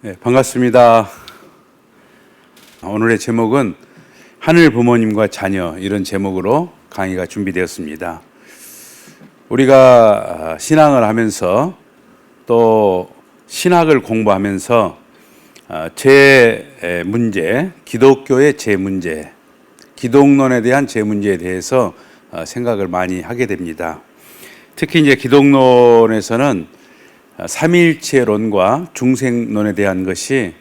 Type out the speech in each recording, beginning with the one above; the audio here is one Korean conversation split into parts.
네, 반갑습니다. 오늘의 제목은 하늘 부모님과 자녀, 이런 제목으로 강의가 준비되었습니다. 우리가 신앙을 하면서 또 신학을 공부하면서 제 문제, 기독교의 제 문제, 기독론에 대한 제 문제에 대해서 생각을 많이 하게 됩니다. 특히 이제 기독론에서는 삼위일체론과 중생론에 대한 것이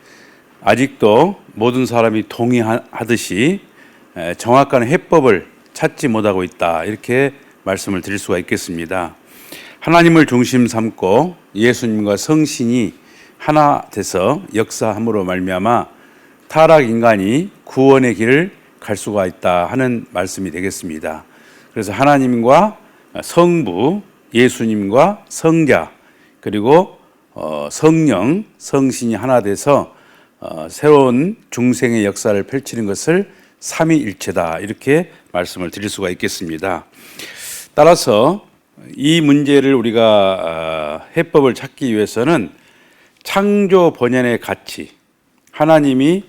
아직도 모든 사람이 동의하듯이 정확한 해법을 찾지 못하고 있다, 이렇게 말씀을 드릴 수가 있겠습니다. 하나님을 중심 삼고 예수님과 성신이 하나 돼서 역사함으로 말미암아 타락 인간이 구원의 길을 갈 수가 있다 하는 말씀이 되겠습니다. 그래서 하나님과 성부, 예수님과 성자, 그리고 성령, 성신이 하나 돼서 새로운 중생의 역사를 펼치는 것을 삼위일체다, 이렇게 말씀을 드릴 수가 있겠습니다. 따라서 이 문제를 우리가 해법을 찾기 위해서는 창조 본연의 가치, 하나님이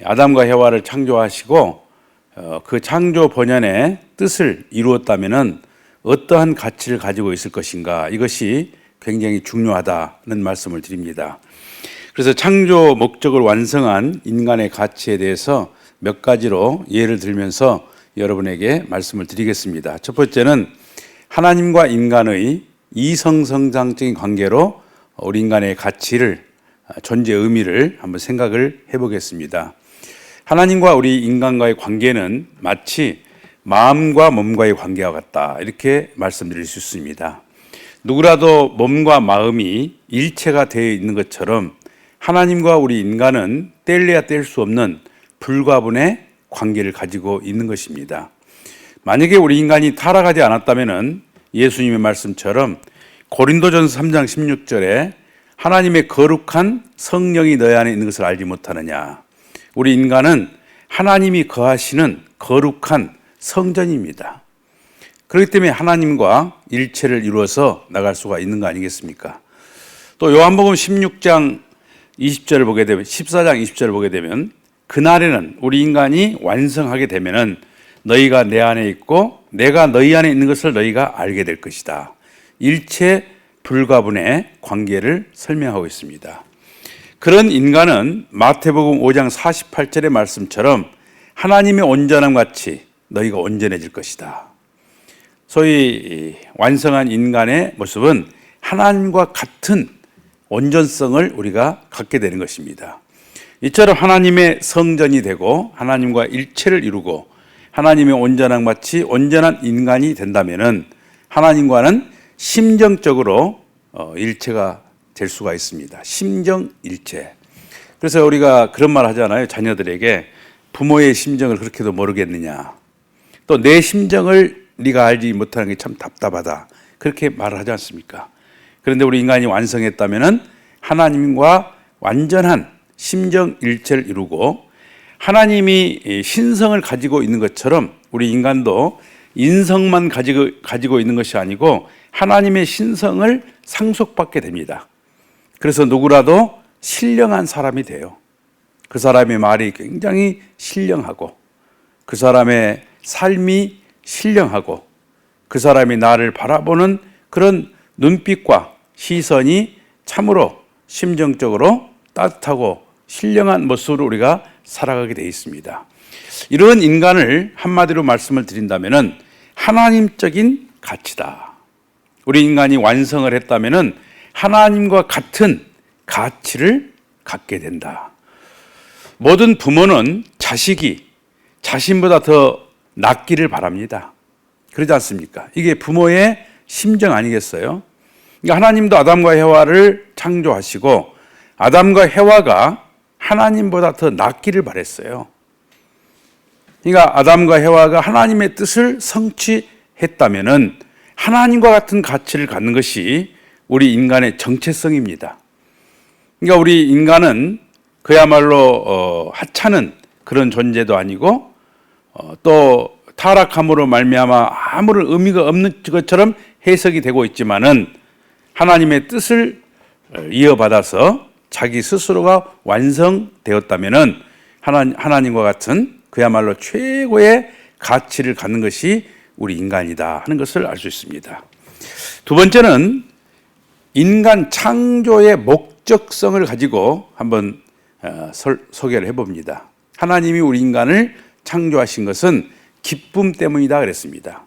아담과 해와를 창조하시고 그 창조 본연의 뜻을 이루었다면 어떠한 가치를 가지고 있을 것인가, 이것이 굉장히 중요하다는 말씀을 드립니다. 그래서 창조 목적을 완성한 인간의 가치에 대해서 몇 가지로 예를 들면서 여러분에게 말씀을 드리겠습니다. 첫 번째는 하나님과 인간의 이성성장적인 관계로 우리 인간의 가치를, 존재 의미를 한번 생각을 해보겠습니다. 하나님과 우리 인간과의 관계는 마치 마음과 몸과의 관계와 같다, 이렇게 말씀드릴 수 있습니다. 누구라도 몸과 마음이 일체가 되어 있는 것처럼 하나님과 우리 인간은 뗄래야 뗄 수 없는 불가분의 관계를 가지고 있는 것입니다. 만약에 우리 인간이 타락하지 않았다면 예수님의 말씀처럼 고린도전서 3장 16절에 하나님의 거룩한 성령이 너희 안에 있는 것을 알지 못하느냐. 우리 인간은 하나님이 거하시는 거룩한 성전입니다. 그렇기 때문에 하나님과 일체를 이루어서 나갈 수가 있는 거 아니겠습니까? 또 요한복음 16장 20절을 보게 되면, 14장 20절을 보게 되면, 그날에는 우리 인간이 완성하게 되면은 너희가 내 안에 있고 내가 너희 안에 있는 것을 너희가 알게 될 것이다. 일체 불가분의 관계를 설명하고 있습니다. 그런 인간은 마태복음 5장 48절의 말씀처럼 하나님의 온전함 같이 너희가 온전해질 것이다. 소위 완성한 인간의 모습은 하나님과 같은 온전성을 우리가 갖게 되는 것입니다. 이처럼 하나님의 성전이 되고 하나님과 일체를 이루고 하나님의 온전함 같이 온전한 인간이 된다면은 하나님과는 심정적으로 일체가 될 수가 있습니다. 심정일체. 그래서 우리가 그런 말 하잖아요. 자녀들에게 부모의 심정을 그렇게도 모르겠느냐. 또 내 심정을 네가 알지 못하는 게 참 답답하다, 그렇게 말을 하지 않습니까? 그런데 우리 인간이 완성했다면은 하나님과 완전한 심정일체를 이루고 하나님이 신성을 가지고 있는 것처럼 우리 인간도 인성만 가지고 있는 것이 아니고 하나님의 신성을 상속받게 됩니다. 그래서 누구라도 신령한 사람이 돼요. 그 사람의 말이 굉장히 신령하고 그 사람의 삶이 신령하고 그 사람이 나를 바라보는 그런 눈빛과 시선이 참으로 심정적으로 따뜻하고 신령한 모습으로 우리가 살아가게 되어 있습니다. 이런 인간을 한마디로 말씀을 드린다면 하나님적인 가치다. 우리 인간이 완성을 했다면 하나님과 같은 가치를 갖게 된다. 모든 부모는 자식이 자신보다 더 낫기를 바랍니다. 그러지 않습니까? 이게 부모의 심정 아니겠어요? 그러니까 하나님도 아담과 해와를 창조하시고 아담과 해와가 하나님보다 더 낫기를 바랬어요. 그러니까 아담과 해와가 하나님의 뜻을 성취했다면은 하나님과 같은 가치를 갖는 것이 우리 인간의 정체성입니다. 그러니까 우리 인간은 그야말로 하찮은 그런 존재도 아니고 또 타락함으로 말미암아 아무런 의미가 없는 것처럼 해석이 되고 있지만은 하나님의 뜻을 이어받아서 자기 스스로가 완성되었다면은 하나님과 같은 그야말로 최고의 가치를 갖는 것이 우리 인간이다 하는 것을 알 수 있습니다. 두 번째는 인간 창조의 목적성을 가지고 한번 소개를 해봅니다. 하나님이 우리 인간을 창조하신 것은 기쁨 때문이다 그랬습니다.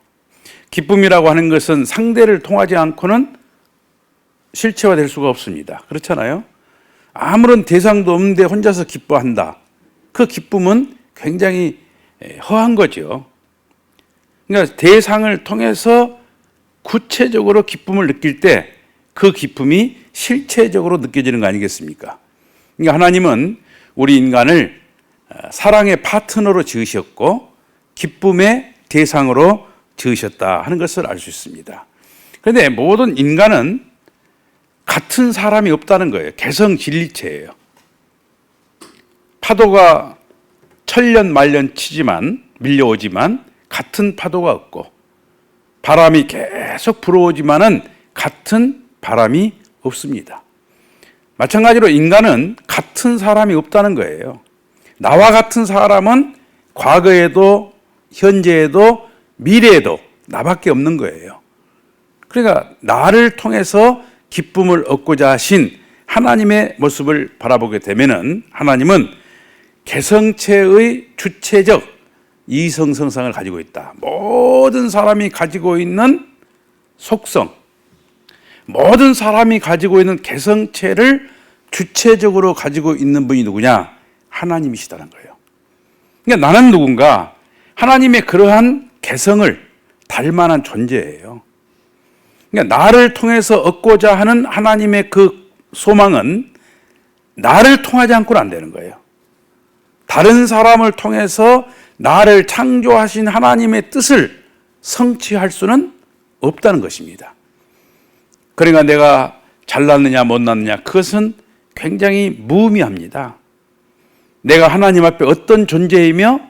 기쁨이라고 하는 것은 상대를 통하지 않고는 실체화될 수가 없습니다. 그렇잖아요? 아무런 대상도 없는데 혼자서 기뻐한다. 그 기쁨은 굉장히 허한 거죠. 그러니까 대상을 통해서 구체적으로 기쁨을 느낄 때 그 기쁨이 실체적으로 느껴지는 거 아니겠습니까? 그러니까 하나님은 우리 인간을 사랑의 파트너로 지으셨고 기쁨의 대상으로 지으셨다 하는 것을 알 수 있습니다. 그런데 모든 인간은 같은 사람이 없다는 거예요. 개성진리체예요. 파도가 천년 말년 치지만 밀려오지만 같은 파도가 없고 바람이 계속 불어오지만은 같은 바람이 없습니다. 마찬가지로 인간은 같은 사람이 없다는 거예요. 나와 같은 사람은 과거에도 현재에도 미래에도 나밖에 없는 거예요. 그러니까 나를 통해서 기쁨을 얻고자 하신 하나님의 모습을 바라보게 되면은 하나님은 개성체의 주체적 이성성상을 가지고 있다. 모든 사람이 가지고 있는 속성, 모든 사람이 가지고 있는 개성체를 주체적으로 가지고 있는 분이 누구냐? 하나님이시다는 거예요. 그러니까 나는 누군가 하나님의 그러한 개성을 닮아난 존재예요. 그러니까 나를 통해서 얻고자 하는 하나님의 그 소망은 나를 통하지 않고는 안 되는 거예요. 다른 사람을 통해서 나를 창조하신 하나님의 뜻을 성취할 수는 없다는 것입니다. 그러니까 내가 잘났느냐 못났느냐 그것은 굉장히 무의미합니다. 내가 하나님 앞에 어떤 존재이며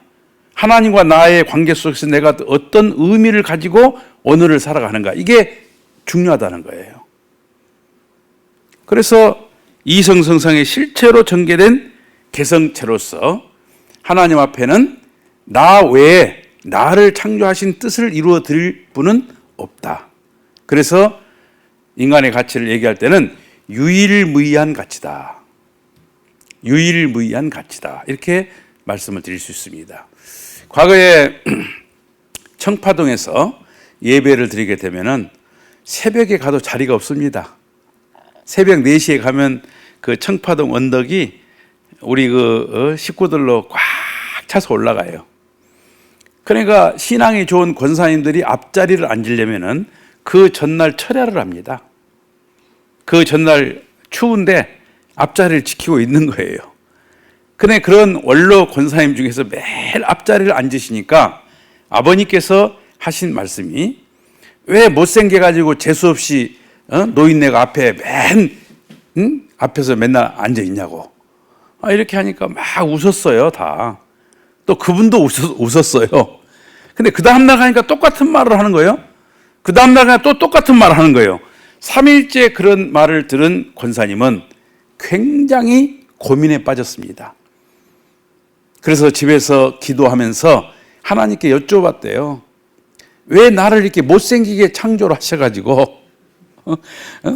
하나님과 나의 관계 속에서 내가 어떤 의미를 가지고 오늘을 살아가는가 이게 중요하다는 거예요. 그래서 이성성상의 실체로 전개된 개성체로서 하나님 앞에는 나 외에 나를 창조하신 뜻을 이루어 드릴 분은 없다. 그래서 인간의 가치를 얘기할 때는 유일무이한 가치다. 유일무이한 가치다. 이렇게 말씀을 드릴 수 있습니다. 과거에 청파동에서 예배를 드리게 되면은 새벽에 가도 자리가 없습니다. 새벽 4시에 가면 그 청파동 언덕이 우리 그 식구들로 꽉 차서 올라가요. 그러니까 신앙이 좋은 권사님들이 앞자리를 앉으려면은 그 전날 철야를 합니다. 그 전날 추운데 앞자리를 지키고 있는 거예요. 근데 그런 원로 권사님 중에서 매일 앞자리를 앉으시니까 아버님께서 하신 말씀이 왜 못생겨가지고 재수없이 노인네가 앞에 앞에서 맨날 앉아 있냐고. 이렇게 하니까 막 웃었어요, 다. 또 그분도 웃었어요. 근데 그 다음날 가니까 똑같은 말을 하는 거예요. 그 다음날 가니까 또 똑같은 말을 하는 거예요. 3일째 그런 말을 들은 권사님은 굉장히 고민에 빠졌습니다. 그래서 집에서 기도하면서 하나님께 여쭤봤대요. 왜 나를 이렇게 못생기게 창조를 하셔가지고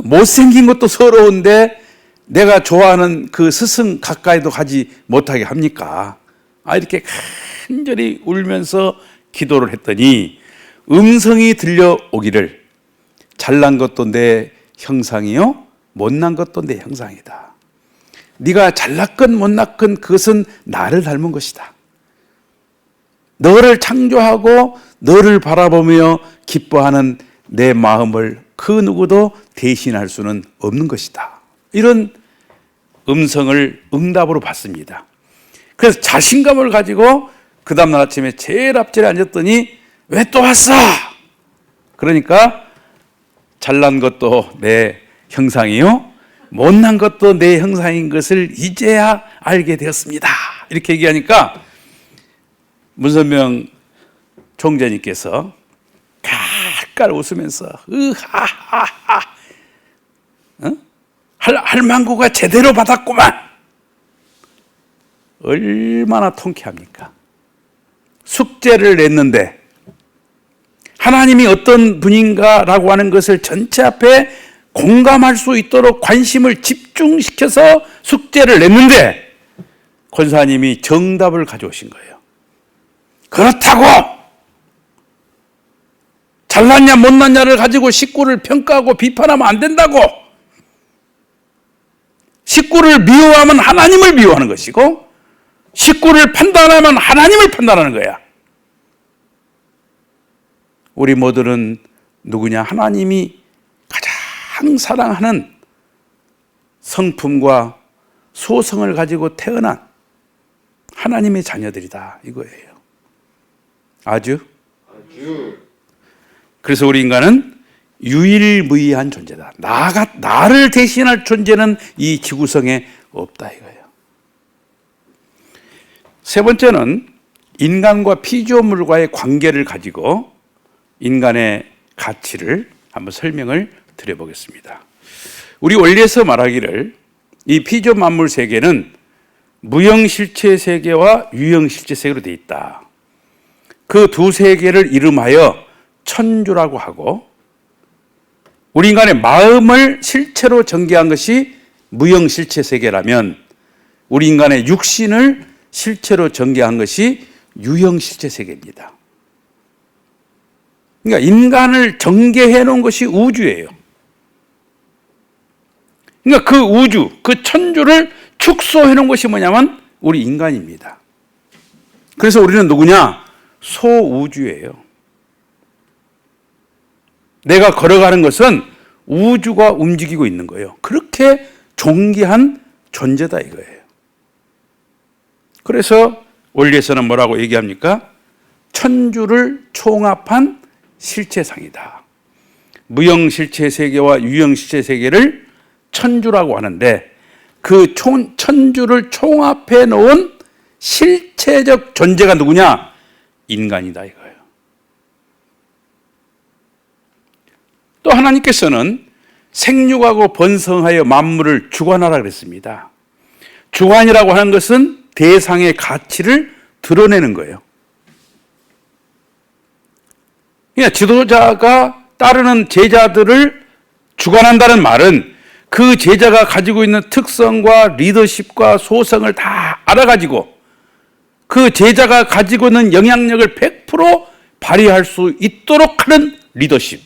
못생긴 것도 서러운데 내가 좋아하는 그 스승 가까이도 가지 못하게 합니까? 이렇게 간절히 울면서 기도를 했더니 음성이 들려오기를 잘난 것도 내 형상이요 못난 것도 내 형상이다. 네가 잘났건 못났건 그것은 나를 닮은 것이다. 너를 창조하고 너를 바라보며 기뻐하는 내 마음을 그 누구도 대신할 수는 없는 것이다. 이런 음성을 응답으로 받습니다. 그래서 자신감을 가지고 그 다음날 아침에 제일 앞자리에 앉았더니 왜 또 왔어? 그러니까 잘난 것도 내 형상이요 못난 것도 내 형상인 것을 이제야 알게 되었습니다. 이렇게 얘기하니까 문선명 총재님께서 깔깔 웃으면서 으하하하 할망구가 제대로 받았구만. 얼마나 통쾌합니까? 숙제를 냈는데 하나님이 어떤 분인가라고 하는 것을 전체 앞에 공감할 수 있도록 관심을 집중시켜서 숙제를 냈는데 권사님이 정답을 가져오신 거예요. 그렇다고 잘났냐 못났냐를 가지고 식구를 평가하고 비판하면 안 된다고. 식구를 미워하면 하나님을 미워하는 것이고 식구를 판단하면 하나님을 판단하는 거야. 우리 모두는 누구냐? 하나님이 가장 사랑하는 성품과 소성을 가지고 태어난 하나님의 자녀들이다 이거예요. 아주. 그래서 우리 인간은 유일무이한 존재다. 나를 대신할 존재는 이 지구성에 없다 이거예요. 세 번째는 인간과 피조물과의 관계를 가지고 인간의 가치를 한번 설명을 드려보겠습니다. 우리 원리에서 말하기를 이 피조 만물 세계는 무형실체 세계와 유형실체 세계로 되어 있다. 그 두 세계를 이름하여 천주라고 하고 우리 인간의 마음을 실체로 전개한 것이 무형실체 세계라면 우리 인간의 육신을 실체로 전개한 것이 유형실체 세계입니다. 그러니까 인간을 전개해 놓은 것이 우주예요. 그러니까 그 우주, 그 천주를 축소해 놓은 것이 뭐냐면 우리 인간입니다. 그래서 우리는 누구냐? 소우주예요. 내가 걸어가는 것은 우주가 움직이고 있는 거예요. 그렇게 존귀한 존재다 이거예요. 그래서 원리에서는 뭐라고 얘기합니까? 천주를 총합한 실체상이다. 무형실체 세계와 유형실체 세계를 천주라고 하는데 그 천주를 총합해 놓은 실체적 존재가 누구냐? 인간이다 이거예요. 또 하나님께서는 생육하고 번성하여 만물을 주관하라 그랬습니다. 주관이라고 하는 것은 대상의 가치를 드러내는 거예요. 그러니까 지도자가 따르는 제자들을 주관한다는 말은 그 제자가 가지고 있는 특성과 리더십과 소성을 다 알아가지고 그 제자가 가지고 있는 영향력을 100% 발휘할 수 있도록 하는 리더십.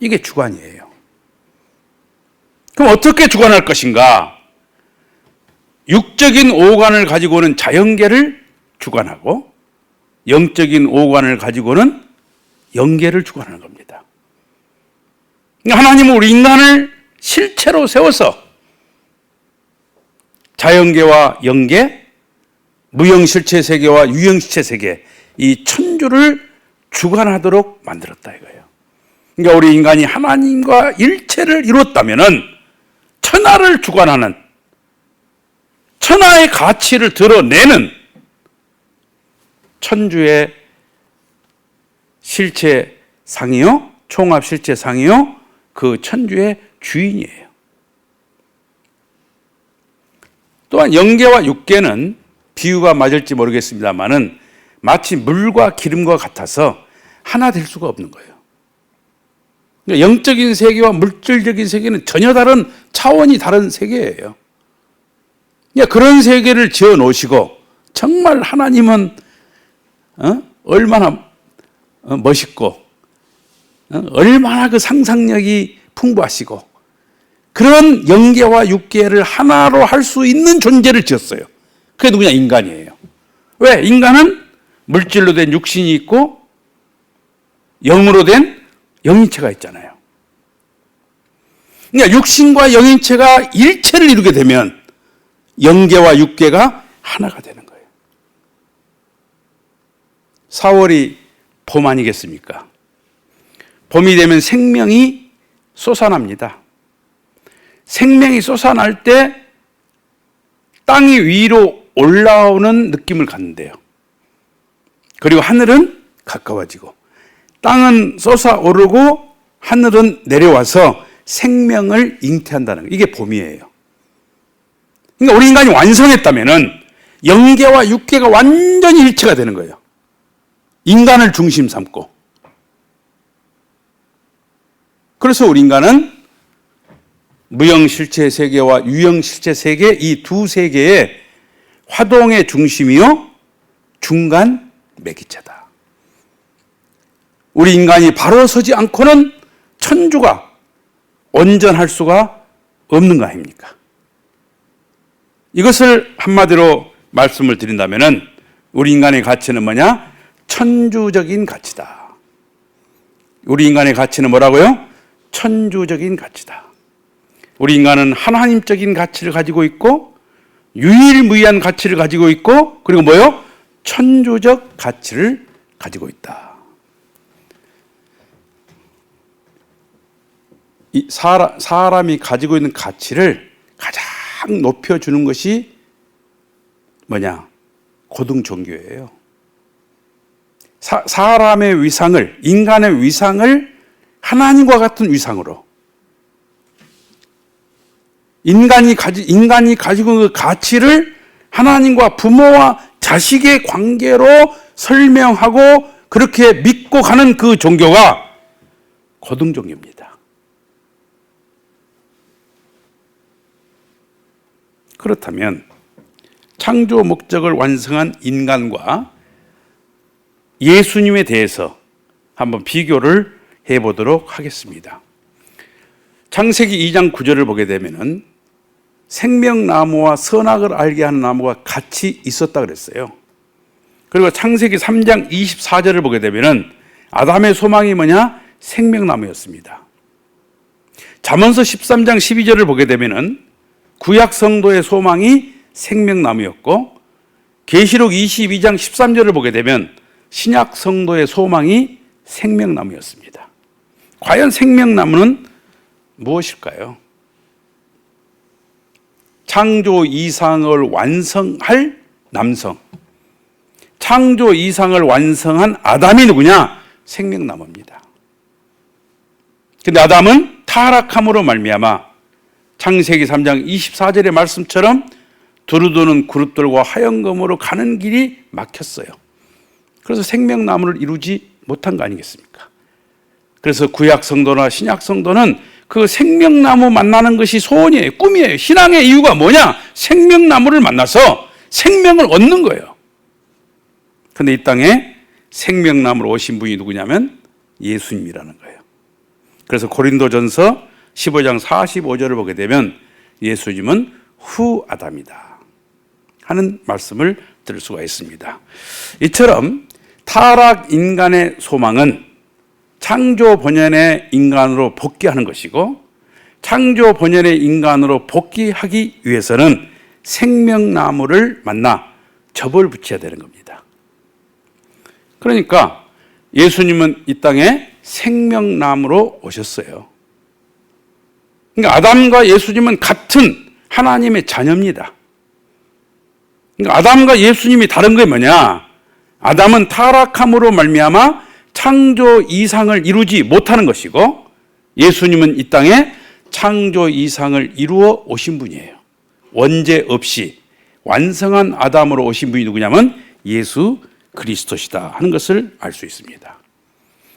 이게 주관이에요. 그럼 어떻게 주관할 것인가? 육적인 오관을 가지고는 자연계를 주관하고 영적인 오관을 가지고는 영계를 주관하는 겁니다. 하나님은 우리 인간을 실체로 세워서 자연계와 영계, 무형실체 세계와 유형실체 세계, 이 천주를 주관하도록 만들었다 이거예요. 그러니까 우리 인간이 하나님과 일체를 이뤘다면은 천하를 주관하는, 천하의 가치를 드러내는 천주의 실체상이요, 총합 실체상이요, 그 천주의 주인이에요. 또한 영계와 육계는 비유가 맞을지 모르겠습니다만은 마치 물과 기름과 같아서 하나 될 수가 없는 거예요. 영적인 세계와 물질적인 세계는 전혀 다른 차원이 다른 세계예요. 그런 세계를 지어 놓으시고 정말 하나님은 얼마나 멋있고 얼마나 그 상상력이 풍부하시고 그런 영계와 육계를 하나로 할 수 있는 존재를 지었어요. 그게 누구냐? 인간이에요. 왜? 인간은 물질로 된 육신이 있고 영으로 된 영인체가 있잖아요. 그러니까 육신과 영인체가 일체를 이루게 되면 영계와 육계가 하나가 되는 거예요. 4월이 봄 아니겠습니까? 봄이 되면 생명이 솟아납니다. 생명이 솟아날 때 땅이 위로 올라오는 느낌을 갖는데요. 그리고 하늘은 가까워지고 땅은 솟아오르고 하늘은 내려와서 생명을 잉태한다는 거. 이게 봄이에요. 그러니까 우리 인간이 완성했다면은 영계와 육계가 완전히 일체가 되는 거예요. 인간을 중심 삼고. 그래서 우리 인간은 무형실체 세계와 유형실체 세계, 이 두 세계의 화동의 중심이요 중간 매개체다. 우리 인간이 바로 서지 않고는 천주가 온전할 수가 없는 거 아닙니까? 이것을 한마디로 말씀을 드린다면은 우리 인간의 가치는 뭐냐? 천주적인 가치다. 우리 인간의 가치는 뭐라고요? 천주적인 가치다. 우리 인간은 하나님적인 가치를 가지고 있고 유일무이한 가치를 가지고 있고 그리고 뭐요? 천주적 가치를 가지고 있다. 이 사람이 가지고 있는 가치를 가장 높여주는 것이 뭐냐? 고등 종교예요. 사람의 위상을, 인간의 위상을 하나님과 같은 위상으로 인간이 가지고 있는 그 가치를 하나님과 부모와 자식의 관계로 설명하고 그렇게 믿고 가는 그 종교가 고등 종교입니다. 그렇다면 창조 목적을 완성한 인간과 예수님에 대해서 한번 비교를 해보도록 하겠습니다. 창세기 2장 9절을 보게 되면은 생명나무와 선악을 알게 하는 나무가 같이 있었다 그랬어요. 그리고 창세기 3장 24절을 보게 되면은 아담의 소망이 뭐냐? 생명나무였습니다. 잠언서 13장 12절을 보게 되면은 구약 성도의 소망이 생명나무였고 계시록 22장 13절을 보게 되면 신약 성도의 소망이 생명나무였습니다. 과연 생명나무는 무엇일까요? 창조 이상을 완성할 남성, 창조 이상을 완성한 아담이 누구냐? 생명나무입니다. 근데 아담은 타락함으로 말미암아 창세기 3장 24절의 말씀처럼 두루두는 그룹들과 하얀검으로 가는 길이 막혔어요. 그래서 생명나무를 이루지 못한 거 아니겠습니까? 그래서 구약 성도나 신약 성도는 그 생명나무 만나는 것이 소원이에요. 꿈이에요. 신앙의 이유가 뭐냐? 생명나무를 만나서 생명을 얻는 거예요. 그런데 이 땅에 생명나무로 오신 분이 누구냐면 예수님이라는 거예요. 그래서 고린도전서 15장 45절을 보게 되면 예수님은 후 아담이다 하는 말씀을 들을 수가 있습니다. 이처럼 타락 인간의 소망은 창조 본연의 인간으로 복귀하는 것이고 창조 본연의 인간으로 복귀하기 위해서는 생명나무를 만나 접을 붙여야 되는 겁니다. 그러니까 예수님은 이 땅에 생명나무로 오셨어요. 그러니까 아담과 예수님은 같은 하나님의 자녀입니다. 그러니까 아담과 예수님이 다른 게 뭐냐? 아담은 타락함으로 말미암아 창조 이상을 이루지 못하는 것이고 예수님은 이 땅에 창조 이상을 이루어 오신 분이에요. 원죄 없이 완성한 아담으로 오신 분이 누구냐면 예수 그리스도시다 하는 것을 알 수 있습니다.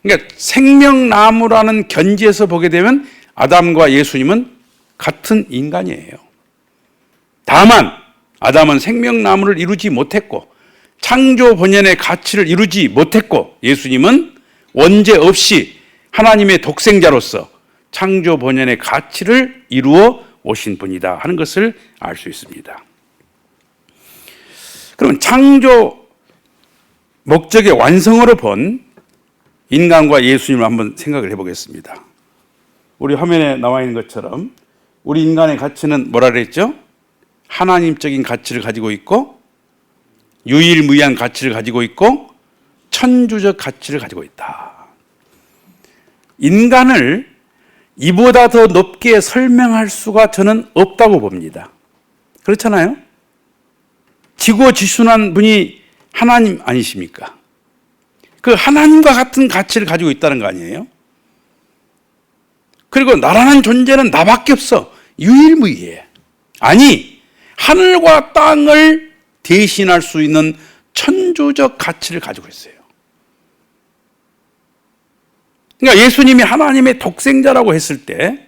그러니까 생명나무라는 견지에서 보게 되면 아담과 예수님은 같은 인간이에요. 다만 아담은 생명나무를 이루지 못했고 창조 본연의 가치를 이루지 못했고 예수님은 원죄 없이 하나님의 독생자로서 창조 본연의 가치를 이루어 오신 분이다 하는 것을 알 수 있습니다. 그러면 창조 목적의 완성으로 본 인간과 예수님을 한번 생각을 해보겠습니다. 우리 화면에 나와 있는 것처럼 우리 인간의 가치는 뭐라 그랬죠? 하나님적인 가치를 가지고 있고 유일무이한 가치를 가지고 있고 천주적 가치를 가지고 있다. 인간을 이보다 더 높게 설명할 수가 저는 없다고 봅니다. 그렇잖아요? 지고지순한 분이 하나님 아니십니까? 그 하나님과 같은 가치를 가지고 있다는 거 아니에요? 그리고 나라는 존재는 나밖에 없어. 유일무이해. 아니, 하늘과 땅을 대신할 수 있는 천주적 가치를 가지고 있어요. 그러니까 예수님이 하나님의 독생자라고 했을 때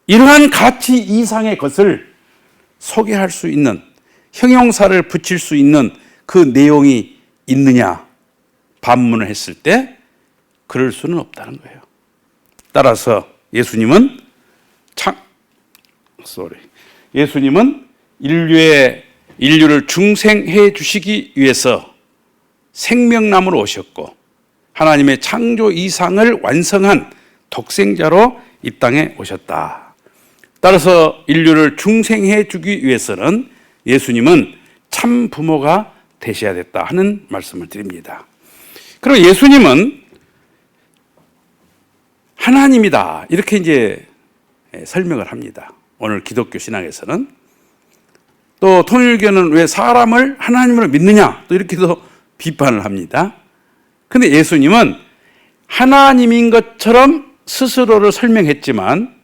이러한 가치 이상의 것을 소개할 수 있는, 형용사를 붙일 수 있는 그 내용이 있느냐 반문을 했을 때 그럴 수는 없다는 거예요. 따라서 예수님은 인류를 중생해 주시기 위해서 생명나무로 오셨고 하나님의 창조 이상을 완성한 독생자로 이 땅에 오셨다. 따라서 인류를 중생해 주기 위해서는 예수님은 참 부모가 되셔야 됐다 하는 말씀을 드립니다. 그리고 예수님은 하나님이다 이렇게 이제 설명을 합니다. 오늘 기독교 신앙에서는. 또 통일교는 왜 사람을 하나님으로 믿느냐 또 이렇게도 비판을 합니다. 근데 예수님은 하나님인 것처럼 스스로를 설명했지만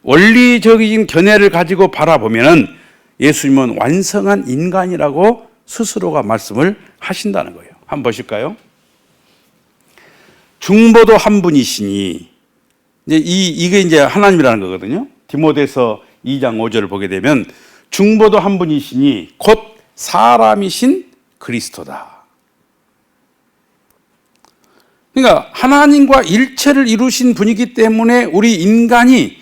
원리적인 견해를 가지고 바라보면 예수님은 완성한 인간이라고 스스로가 말씀을 하신다는 거예요. 한번 보실까요? 중보도 한 분이시니, 이게 이제 하나님이라는 거거든요. 디모데서 2장 5절을 보게 되면 중보도 한 분이시니 곧 사람이신 그리스도다. 그러니까 하나님과 일체를 이루신 분이기 때문에 우리 인간이,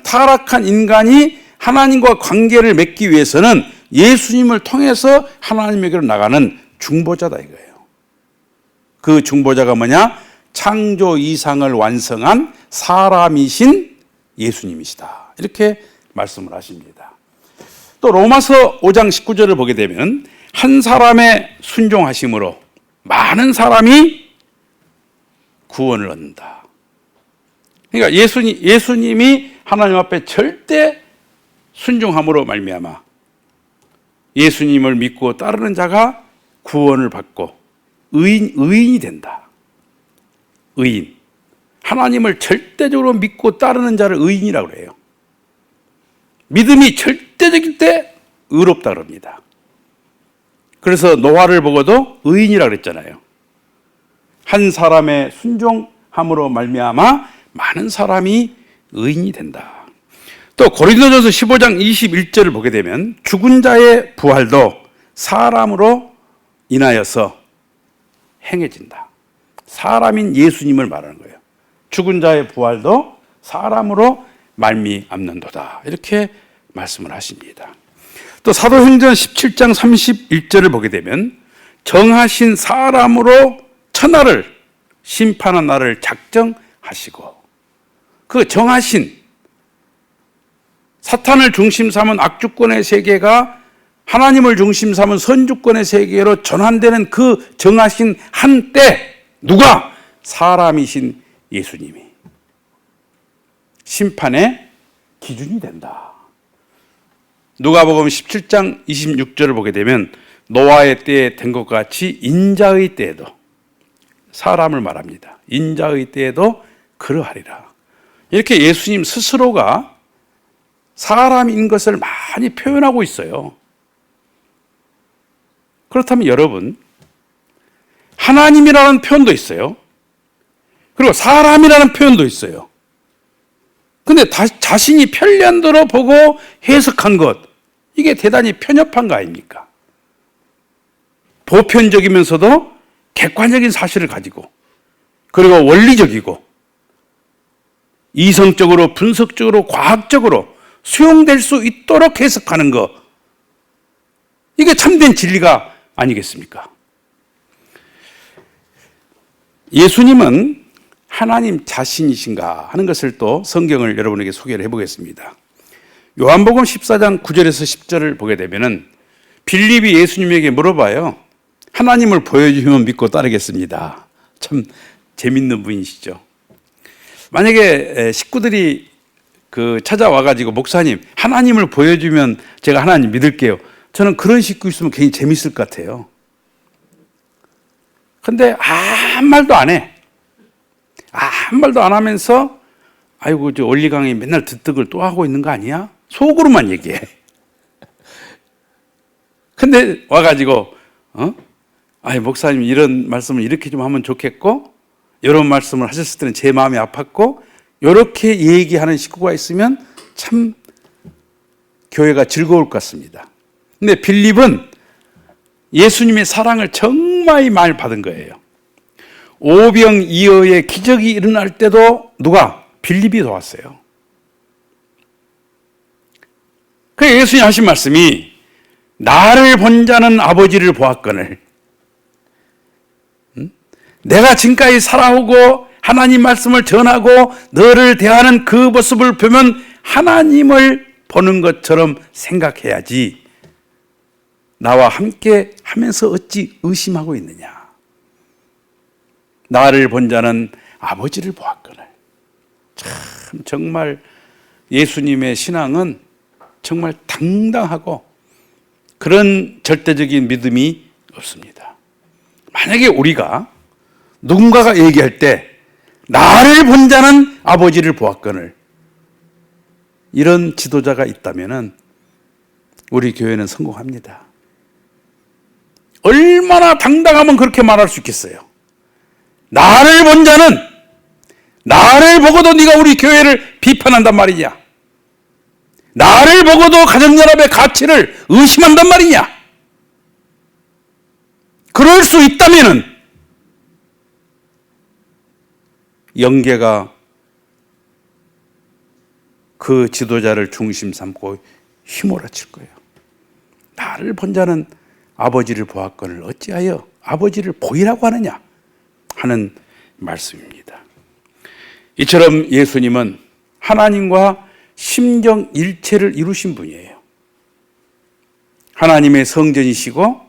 타락한 인간이 하나님과 관계를 맺기 위해서는 예수님을 통해서 하나님에게로 나가는 중보자다 이거예요. 그 중보자가 뭐냐? 창조 이상을 완성한 사람이신 예수님이시다. 이렇게 말씀을 하십니다. 또 로마서 5장 19절을 보게 되면 한 사람의 순종하심으로 많은 사람이 구원을 얻는다. 그러니까 예수님이 하나님 앞에 절대 순종함으로 말미암아 예수님을 믿고 따르는 자가 구원을 받고 의인이 된다. 의인. 하나님을 절대적으로 믿고 따르는 자를 의인이라고 해요. 믿음이 절대적일 때 의롭다 그럽니다. 그래서 노아를 보고도 의인이라고 그랬잖아요. 한 사람의 순종함으로 말미암아 많은 사람이 의인이 된다. 또 고린도전서 15장 21절을 보게 되면 죽은 자의 부활도 사람으로 인하여서 행해진다. 사람인 예수님을 말하는 거예요. 죽은 자의 부활도 사람으로 말미암는도다. 이렇게 말씀을 하십니다. 또 사도행전 17장 31절을 보게 되면 정하신 사람으로 천하를 심판한 날을 작정하시고, 그 정하신, 사탄을 중심 삼은 악주권의 세계가 하나님을 중심 삼은 선주권의 세계로 전환되는 그 정하신 한때 누가? 사람이신 예수님이 심판의 기준이 된다. 누가복음 17장 26절을 보게 되면 노아의 때에 된 것 같이 인자의 때에도, 사람을 말합니다. 인자의 때에도 그러하리라. 이렇게 예수님 스스로가 사람인 것을 많이 표현하고 있어요. 그렇다면 여러분, 하나님이라는 표현도 있어요. 그리고 사람이라는 표현도 있어요. 근데 자신이 편리한 대로 보고 해석한 것, 이게 대단히 편협한 거 아닙니까? 보편적이면서도 객관적인 사실을 가지고, 그리고 원리적이고 이성적으로, 분석적으로, 과학적으로 수용될 수 있도록 해석하는 것, 이게 참된 진리가 아니겠습니까? 예수님은 하나님 자신이신가 하는 것을 또 성경을 여러분에게 소개를 해보겠습니다. 요한복음 14장 9절에서 10절을 보게 되면은 빌립이 예수님에게 물어봐요. 하나님을 보여주면 믿고 따르겠습니다. 참 재밌는 분이시죠. 만약에 식구들이 찾아와가지고 목사님 하나님을 보여주면 제가 하나님 믿을게요. 저는 그런 식구 있으면 괜히 재밌을 것 같아요. 근데 아무 말도 안 해. 아무 말도 안 하면서 아이고 저 원리강의 맨날 듣득을 또 하고 있는 거 아니야? 속으로만 얘기해. 근데 와가지고 아이 목사님 이런 말씀을 이렇게 좀 하면 좋겠고 이런 말씀을 하셨을 때는 제 마음이 아팠고 이렇게 얘기하는 식구가 있으면 참 교회가 즐거울 것 같습니다. 근데 빌립은 예수님의 사랑을 정말 많이 받은 거예요. 오병이어의 기적이 일어날 때도 누가? 빌립이 도왔어요. 그래서 예수님 하신 말씀이 나를 본 자는 아버지를 보았거늘. 내가 지금까지 살아오고 하나님 말씀을 전하고 너를 대하는 그 모습을 보면 하나님을 보는 것처럼 생각해야지 나와 함께 하면서 어찌 의심하고 있느냐. 나를 본 자는 아버지를 보았거늘. 참 정말 예수님의 신앙은 정말 당당하고 그런 절대적인 믿음이 없습니다. 만약에 우리가 누군가가 얘기할 때 나를 본 자는 아버지를 보았거늘 이런 지도자가 있다면 우리 교회는 성공합니다. 얼마나 당당하면 그렇게 말할 수 있겠어요. 나를 본 자는 나를 보고도 네가 우리 교회를 비판한단 말이냐. 나를 보고도 가정연합의 가치를 의심한단 말이냐. 그럴 수 있다면 영계가 그 지도자를 중심 삼고 휘몰아칠 거예요. 나를 본 자는 아버지를 보았거늘 어찌하여 아버지를 보이라고 하느냐 하는 말씀입니다. 이처럼 예수님은 하나님과 심정일체를 이루신 분이에요. 하나님의 성전이시고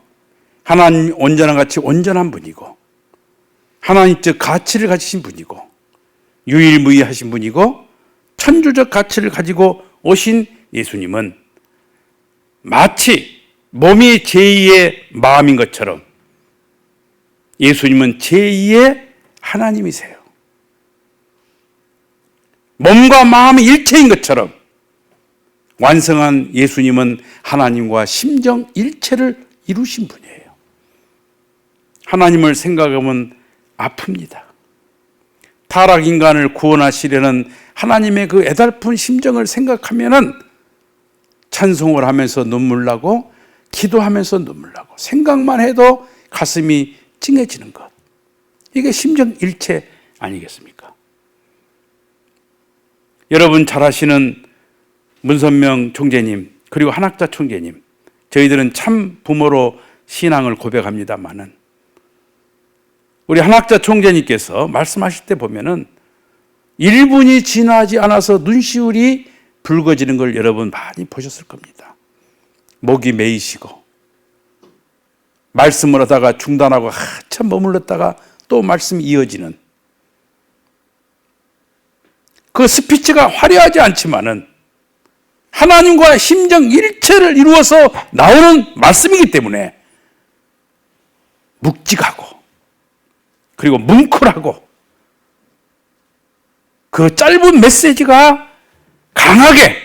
하나님 온전한 같이 온전한 분이고 하나님적 가치를 가지신 분이고 유일무이하신 분이고 천주적 가치를 가지고 오신 예수님은 마치 몸이 제2의 마음인 것처럼 예수님은 제2의 하나님이세요. 몸과 마음이 일체인 것처럼 완성한 예수님은 하나님과 심정일체를 이루신 분이에요. 하나님을 생각하면 아픕니다. 타락 인간을 구원하시려는 하나님의 그 애달픈 심정을 생각하면은 찬송을 하면서 눈물 나고 기도하면서 눈물 나고 생각만 해도 가슴이 찡해지는 것. 이게 심정일체 아니겠습니까? 여러분 잘 아시는 문선명 총재님 그리고 한학자 총재님, 저희들은 참 부모로 신앙을 고백합니다마는 우리 한학자 총재님께서 말씀하실 때 보면은 1분이 지나지 않아서 눈시울이 붉어지는 걸 여러분 많이 보셨을 겁니다. 목이 메이시고 말씀을 하다가 중단하고 한참 머물렀다가 또 말씀이 이어지는 그 스피치가 화려하지 않지만은 하나님과 심정 일체를 이루어서 나오는 말씀이기 때문에 묵직하고 그리고 뭉클하고 그 짧은 메시지가 강하게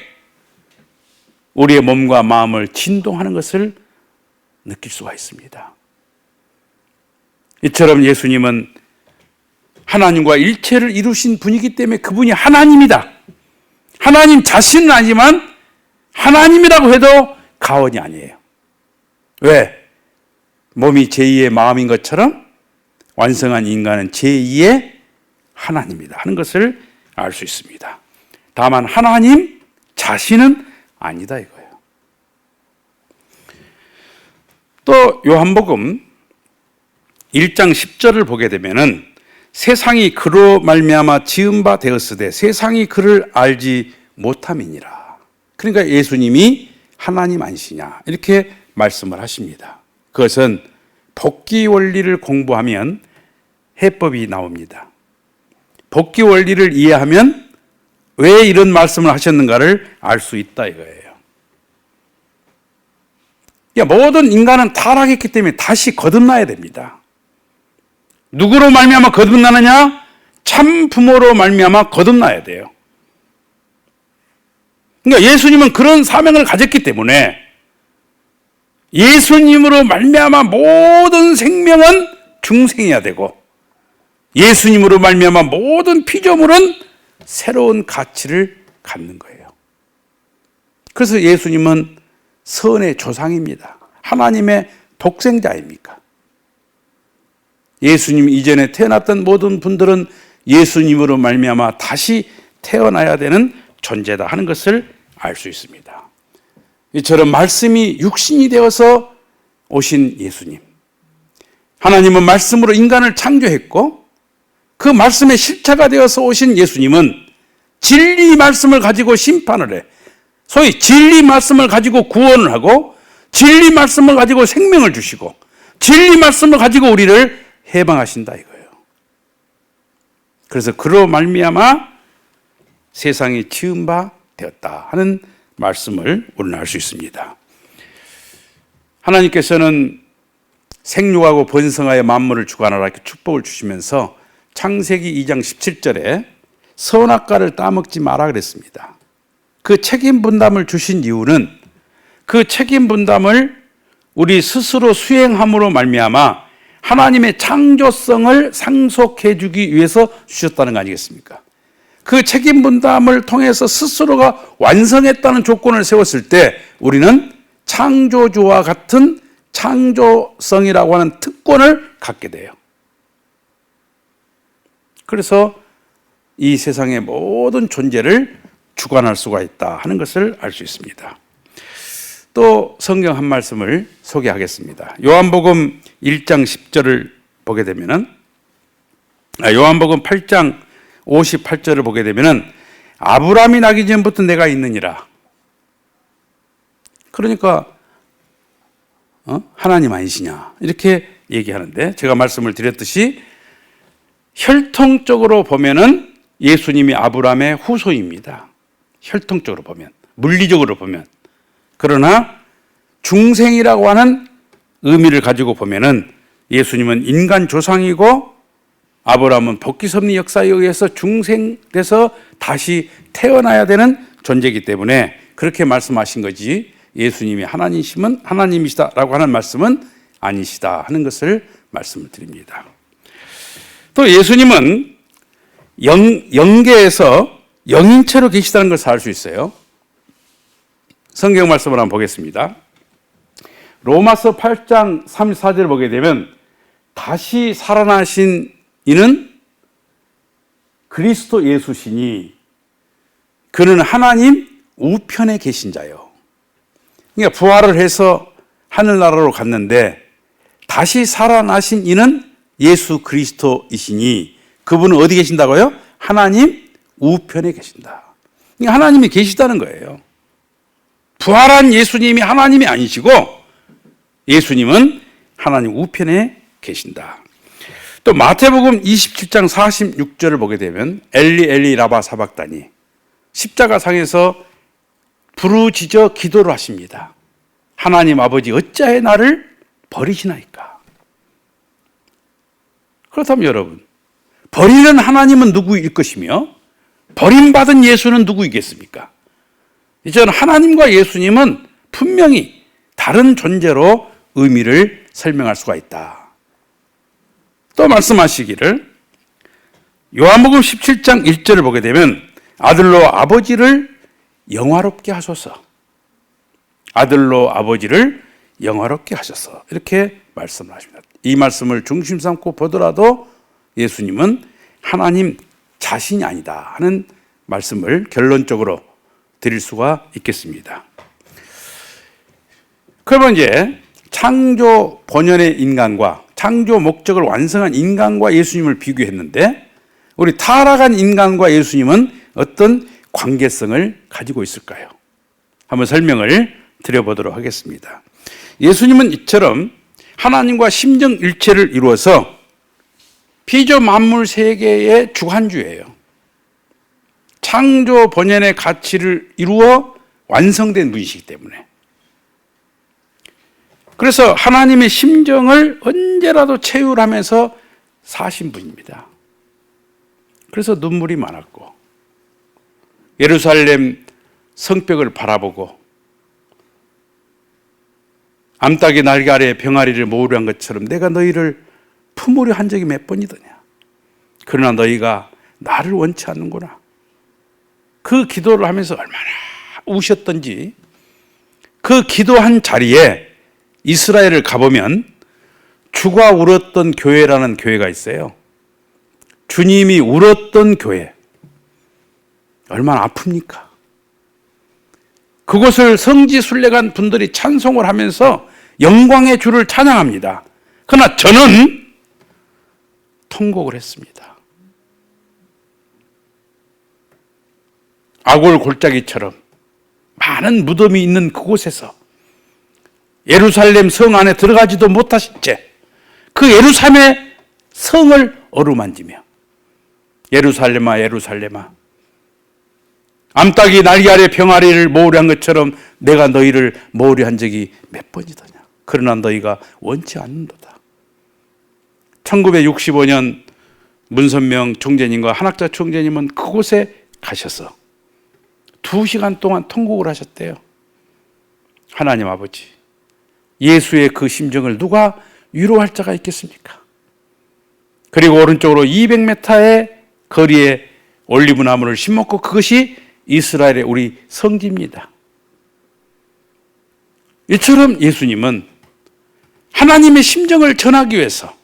우리의 몸과 마음을 진동하는 것을 느낄 수가 있습니다. 이처럼 예수님은 하나님과 일체를 이루신 분이기 때문에 그분이 하나님이다. 하나님 자신은 아니지만 하나님이라고 해도 가언이 아니에요. 왜? 몸이 제2의 마음인 것처럼 완성한 인간은 제2의 하나님이다 하는 것을 알 수 있습니다. 다만 하나님 자신은 아니다 이거예요. 또 요한복음 1장 10절을 보게 되면은 세상이 그로 말미암아 지은 바 되었으되 세상이 그를 알지 못함이니라. 그러니까 예수님이 하나님 아니시냐 이렇게 말씀을 하십니다. 그것은 복귀 원리를 공부하면 해법이 나옵니다. 복귀 원리를 이해하면 왜 이런 말씀을 하셨는가를 알 수 있다 이거예요. 모든 인간은 타락했기 때문에 다시 거듭나야 됩니다. 누구로 말미암아 거듭나느냐? 참 부모로 말미암아 거듭나야 돼요. 그러니까 예수님은 그런 사명을 가졌기 때문에 예수님으로 말미암아 모든 생명은 중생해야 되고 예수님으로 말미암아 모든 피조물은 새로운 가치를 갖는 거예요. 그래서 예수님은 선의 조상입니다. 하나님의 독생자입니까? 예수님 이전에 태어났던 모든 분들은 예수님으로 말미암아 다시 태어나야 되는 존재다 하는 것을 알 수 있습니다. 이처럼 말씀이 육신이 되어서 오신 예수님, 하나님은 말씀으로 인간을 창조했고 그 말씀의 실체가 되어서 오신 예수님은 진리 말씀을 가지고 심판을 해. 소위 진리 말씀을 가지고 구원을 하고 진리 말씀을 가지고 생명을 주시고 진리 말씀을 가지고 우리를 해방하신다 이거예요. 그래서 그로 말미암아 세상이 지은 바 되었다 하는 말씀을 우리는 알 수 있습니다. 하나님께서는 생육하고 번성하여 만물을 주관하라 이렇게 축복을 주시면서 창세기 2장 17절에 선악과를 따먹지 마라 그랬습니다. 그 책임 분담을 주신 이유는 그 책임 분담을 우리 스스로 수행함으로 말미암아 하나님의 창조성을 상속해 주기 위해서 주셨다는 거 아니겠습니까? 그 책임 분담을 통해서 스스로가 완성했다는 조건을 세웠을 때 우리는 창조주와 같은 창조성이라고 하는 특권을 갖게 돼요. 그래서 이 세상의 모든 존재를 주관할 수가 있다 하는 것을 알 수 있습니다. 또 성경 한 말씀을 소개하겠습니다. 요한복음 1장 10절을 보게 되면은 요한복음 8장 58절을 보게 되면은 아브라함이 나기 전부터 내가 있느니라. 그러니까 하나님 아니시냐 이렇게 얘기하는데 제가 말씀을 드렸듯이 혈통적으로 보면은 예수님이 아브라함의 후손입니다. 혈통적으로 보면, 물리적으로 보면. 그러나 중생이라고 하는 의미를 가지고 보면은 예수님은 인간 조상이고 아브라함은 복귀섭리 역사에 의해서 중생돼서 다시 태어나야 되는 존재이기 때문에 그렇게 말씀하신 거지 예수님이 하나님이시다라고 하는 말씀은 아니시다 하는 것을 말씀을 드립니다. 또 예수님은 영계에서 영인체로 계시다는 것을 알 수 있어요. 성경 말씀을 한번 보겠습니다. 로마서 8장 34절을 보게 되면 다시 살아나신 이는 그리스도 예수시니 그는 하나님 우편에 계신 자요. 그러니까 부활을 해서 하늘나라로 갔는데 다시 살아나신 이는 예수 그리스도이시니 그분은 어디 계신다고요? 하나님 우편에 계신다. 그러니까 하나님이 계시다는 거예요. 부활한 예수님이 하나님이 아니시고 예수님은 하나님 우편에 계신다. 또 마태복음 27장 46절을 보게 되면 엘리 엘리 라바 사박다니 십자가상에서 부르짖어 기도를 하십니다. 하나님 아버지 어찌하여 나를 버리시나이까? 그렇다면 여러분, 버리는 하나님은 누구일 것이며 버림받은 예수는 누구이겠습니까? 저는 하나님과 예수님은 분명히 다른 존재로 의미를 설명할 수가 있다. 또 말씀하시기를 요한복음 17장 1절을 보게 되면 아들로 아버지를 영화롭게 하소서. 아들로 아버지를 영화롭게 하셔서 이렇게 말씀을 하십니다. 이 말씀을 중심 삼고 보더라도 예수님은 하나님 자신이 아니다 하는 말씀을 결론적으로 드릴 수가 있겠습니다. 그러면 이제 창조 본연의 인간과 창조 목적을 완성한 인간과 예수님을 비교했는데 우리 타락한 인간과 예수님은 어떤 관계성을 가지고 있을까요? 한번 설명을 드려보도록 하겠습니다. 예수님은 이처럼 하나님과 심정일체를 이루어서 피조 만물 세계의 주관주예요. 창조 본연의 가치를 이루어 완성된 분이시기 때문에. 그래서 하나님의 심정을 언제라도 체휼하면서 사신 분입니다. 그래서 눈물이 많았고 예루살렘 성벽을 바라보고 암탉이 날개 아래 병아리를 모으려 한 것처럼 내가 너희를 품으려 한 적이 몇 번이더냐. 그러나 너희가 나를 원치 않는구나. 그 기도를 하면서 얼마나 우셨던지. 그 기도한 자리에 이스라엘을 가보면 주가 울었던 교회라는 교회가 있어요. 주님이 울었던 교회. 얼마나 아픕니까? 그곳을 성지순례간 분들이 찬송을 하면서 영광의 주를 찬양합니다. 그러나 저는 통곡을 했습니다. 아골 골짜기처럼 많은 무덤이 있는 그곳에서 예루살렘 성 안에 들어가지도 못하신 채 그 예루살렘의 성을 어루만지며 예루살렘아 예루살렘아 암탉이 날개 아래 병아리를 모으려 한 것처럼 내가 너희를 모으려 한 적이 몇 번이더냐. 그러나 너희가 원치 않는도다. 1965년 문선명 총재님과 한학자 총재님은 그곳에 가셔서 2시간 동안 통곡을 하셨대요. 하나님 아버지, 예수의 그 심정을 누가 위로할 자가 있겠습니까? 그리고 오른쪽으로 200m의 거리에 올리브 나무를 심었고 그것이 이스라엘의 우리 성지입니다. 이처럼 예수님은 하나님의 심정을 전하기 위해서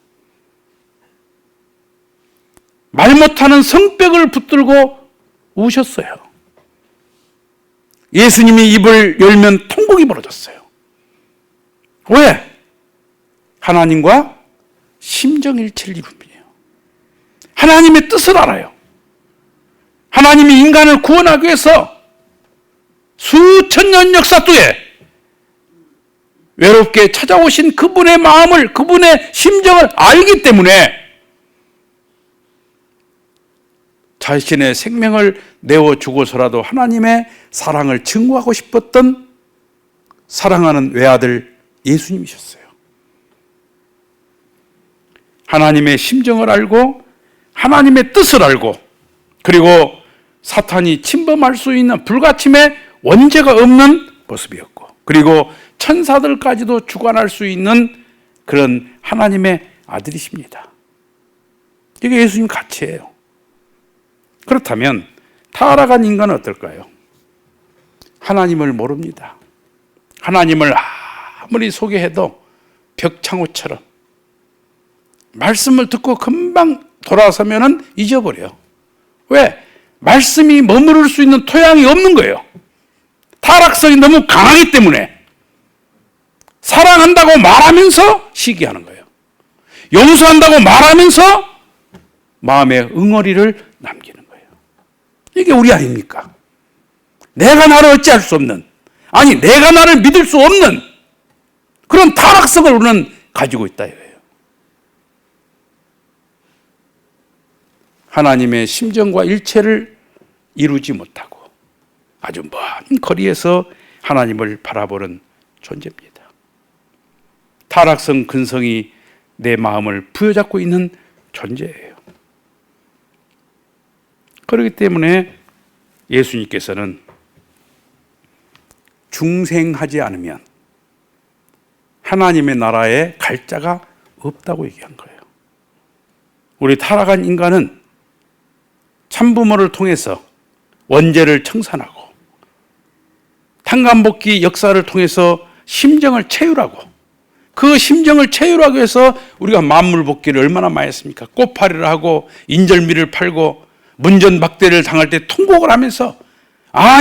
말 못하는 성벽을 붙들고 우셨어요. 예수님이 입을 열면 통곡이 벌어졌어요. 왜? 하나님과 심정일치를 이룬 분이에요. 하나님의 뜻을 알아요. 하나님이 인간을 구원하기 위해서 수천 년 역사 동에 외롭게 찾아오신 그분의 마음을, 그분의 심정을 알기 때문에 자신의 생명을 내어주고서라도 하나님의 사랑을 증거하고 싶었던 사랑하는 외아들 예수님이셨어요. 하나님의 심정을 알고 하나님의 뜻을 알고 그리고 사탄이 침범할 수 있는 불가침의 원죄가 없는 모습이었고 그리고 천사들까지도 주관할 수 있는 그런 하나님의 아들이십니다. 이게 예수님 가치예요. 그렇다면 타락한 인간은 어떨까요? 하나님을 모릅니다. 하나님을 아무리 소개해도 벽창호처럼 말씀을 듣고 금방 돌아서면 잊어버려요. 왜? 말씀이 머무를 수 있는 토양이 없는 거예요. 타락성이 너무 강하기 때문에 사랑한다고 말하면서 시기하는 거예요. 용서한다고 말하면서 마음의 응어리를 남기는 거예요. 이게 우리 아닙니까? 내가 나를 어찌할 수 없는, 아니 내가 나를 믿을 수 없는 그런 타락성을 우리는 가지고 있다 이거예요. 하나님의 심정과 일체를 이루지 못하고 아주 먼 거리에서 하나님을 바라보는 존재입니다. 타락성 근성이 내 마음을 부여잡고 있는 존재예요. 그렇기 때문에 예수님께서는 중생하지 않으면 하나님의 나라에 갈 자가 없다고 얘기한 거예요. 우리 타락한 인간은 참부모를 통해서 원죄를 청산하고 탕감복귀 역사를 통해서 심정을 채우라고, 그 심정을 채우라고 해서 우리가 만물복귀를 얼마나 많이 했습니까? 꽃파리를 하고 인절미를 팔고 문전박대를 당할 때 통곡을 하면서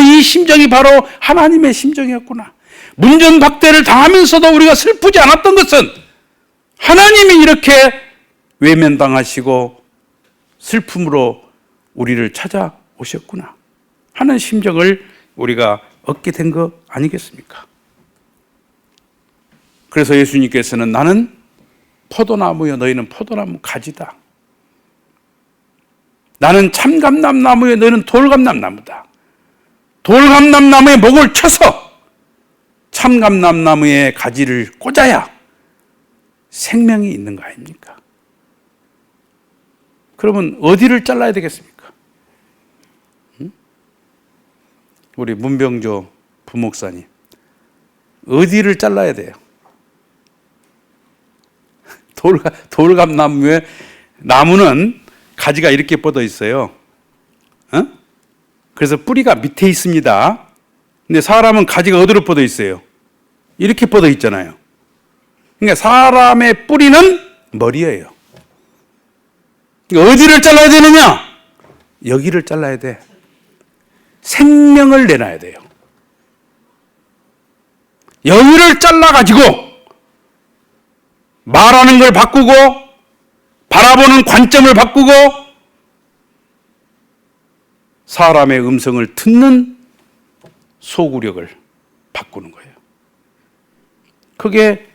이 심정이 바로 하나님의 심정이었구나. 문전박대를 당하면서도 우리가 슬프지 않았던 것은 하나님이 이렇게 외면당하시고 슬픔으로 우리를 찾아오셨구나 하는 심정을 우리가 얻게 된 거 아니겠습니까? 그래서 예수님께서는 나는 포도나무여 너희는 포도나무 가지다. 나는 참감람나무여 너희는 돌감람나무다. 돌감람나무에 목을 쳐서 참감람나무의 가지를 꽂아야 생명이 있는 거 아닙니까? 그러면 어디를 잘라야 되겠습니까? 우리 문병조 부목사님, 어디를 잘라야 돼요? 돌감나무에 나무는 가지가 이렇게 뻗어 있어요. 그래서 뿌리가 밑에 있습니다. 근데 사람은 가지가 어디로 뻗어 있어요? 이렇게 뻗어 있잖아요. 그러니까 사람의 뿌리는 머리예요. 어디를 잘라야 되느냐? 여기를 잘라야 돼. 생명을 내놔야 돼요. 여기를 잘라가지고 말하는 걸 바꾸고 바라보는 관점을 바꾸고 사람의 음성을 듣는 소구력을 바꾸는 거예요. 그게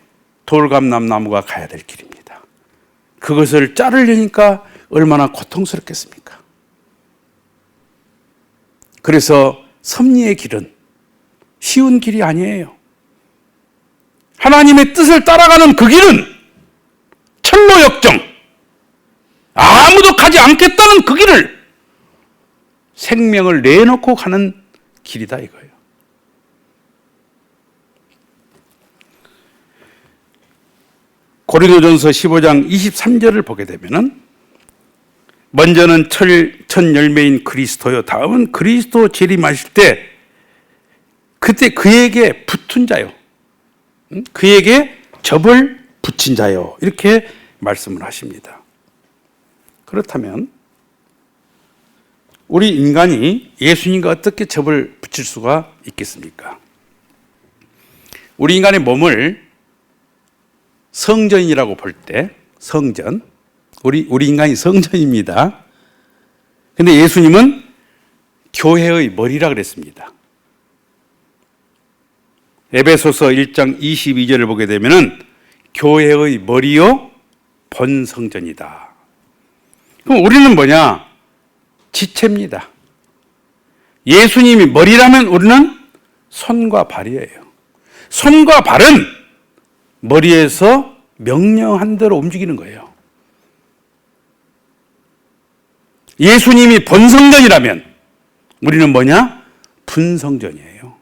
돌감나무가 가야 될 길입니다. 그것을 자르려니까 얼마나 고통스럽겠습니까? 그래서 섭리의 길은 쉬운 길이 아니에요. 하나님의 뜻을 따라가는 그 길은 철로 역정, 아무도 가지 않겠다는 그 길을 생명을 내놓고 가는 길이다 이거예요. 고린도전서 15장 23절을 보게 되면은 먼저는 첫 열매인 그리스도요, 다음은 그리스도 재림하실 때 그때 그에게 붙은 자요, 그에게 접을 붙인 자요, 이렇게 말씀을 하십니다. 그렇다면 우리 인간이 예수님과 어떻게 접을 붙일 수가 있겠습니까? 우리 인간의 몸을 성전이라고 볼 때, 성전, 우리 인간이 성전입니다. 근데 예수님은 교회의 머리라 그랬습니다. 에베소서 1장 22절을 보게 되면은 교회의 머리요 본 성전이다. 그럼 우리는 뭐냐? 지체입니다. 예수님이 머리라면 우리는 손과 발이에요. 손과 발은 머리에서 명령한 대로 움직이는 거예요. 예수님이 본성전이라면 우리는 뭐냐? 분성전이에요.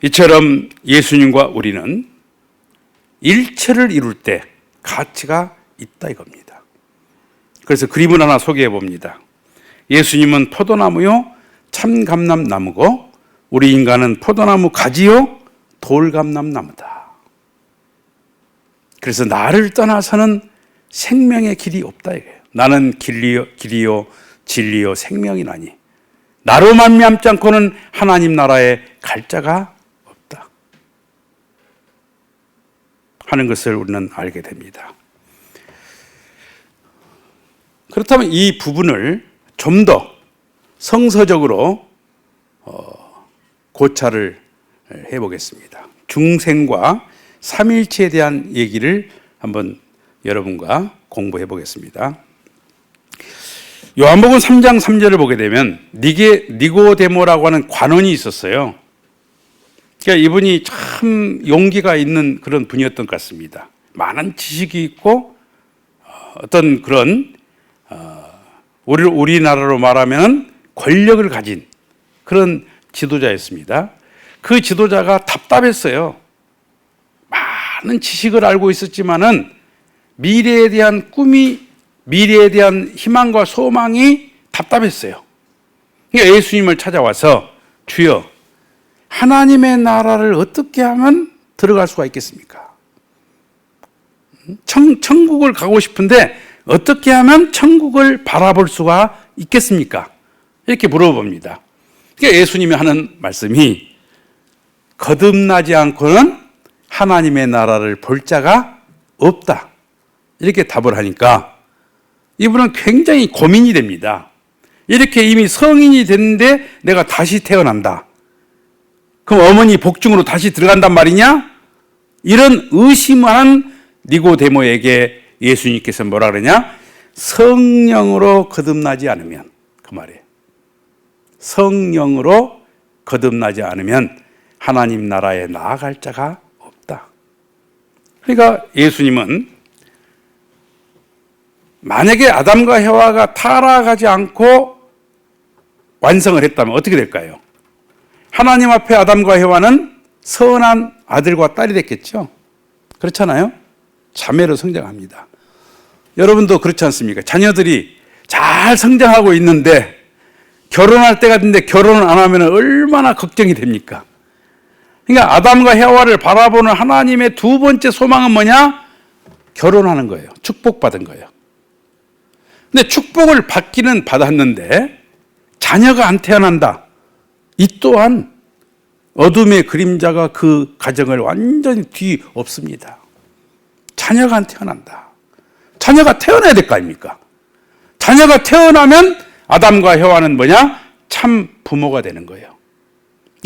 이처럼 예수님과 우리는 일체를 이룰 때 가치가 있다 이겁니다. 그래서 그림을 하나 소개해 봅니다. 예수님은 포도나무요 참감람나무고 우리 인간은 포도나무 가지요 돌감람나무다. 그래서 나를 떠나서는 생명의 길이 없다 이거예요. 나는 길이요 진리요 생명이나니 나로 말미암지 않고는 하나님 나라에 갈 자가 없다 하는 것을 우리는 알게 됩니다. 그렇다면 이 부분을 좀 더 성서적으로 고찰을 해보겠습니다. 중생과 삼일체에 대한 얘기를 한번 여러분과 공부해 보겠습니다. 요한복음 3장 3절을 보게 되면 니고데모라고 하는 관원이 있었어요. 그러니까 이분이 참 용기가 있는 그런 분이었던 것 같습니다. 많은 지식이 있고 어떤 그런 우리나라로 말하면 권력을 가진 그런 지도자였습니다. 그 지도자가 답답했어요. 많은 지식을 알고 있었지만은 미래에 대한 꿈이, 미래에 대한 희망과 소망이 답답했어요. 그러니까 예수님을 찾아와서 주여, 하나님의 나라를 어떻게 하면 들어갈 수가 있겠습니까? 천국을 가고 싶은데 어떻게 하면 천국을 바라볼 수가 있겠습니까? 이렇게 물어봅니다. 그러니까 예수님이 하는 말씀이 거듭나지 않고는 하나님의 나라를 볼 자가 없다. 이렇게 답을 하니까 이분은 굉장히 고민이 됩니다. 이렇게 이미 성인이 됐는데 내가 다시 태어난다. 그럼 어머니 복중으로 다시 들어간단 말이냐? 이런 의심한 니고데모에게 예수님께서 뭐라 그러냐? 성령으로 거듭나지 않으면, 그 말이에요. 성령으로 거듭나지 않으면 하나님 나라에 나아갈 자가 없다. 그러니까 예수님은 만약에 아담과 해와가 타락하지 않고 완성을 했다면 어떻게 될까요? 하나님 앞에 아담과 해와는 선한 아들과 딸이 됐겠죠. 그렇잖아요? 자매로 성장합니다. 여러분도 그렇지 않습니까? 자녀들이 잘 성장하고 있는데 결혼할 때가 됐는데 결혼을 안 하면 얼마나 걱정이 됩니까? 그러니까 아담과 해와를 바라보는 하나님의 두 번째 소망은 뭐냐? 결혼하는 거예요. 축복받은 거예요. 근데 축복을 받기는 받았는데 자녀가 안 태어난다. 이 또한 어둠의 그림자가 그 가정을 완전히 뒤엎습니다. 자녀가 안 태어난다. 자녀가 태어나야 될 거 아닙니까? 자녀가 태어나면 아담과 해와는 뭐냐? 참 부모가 되는 거예요.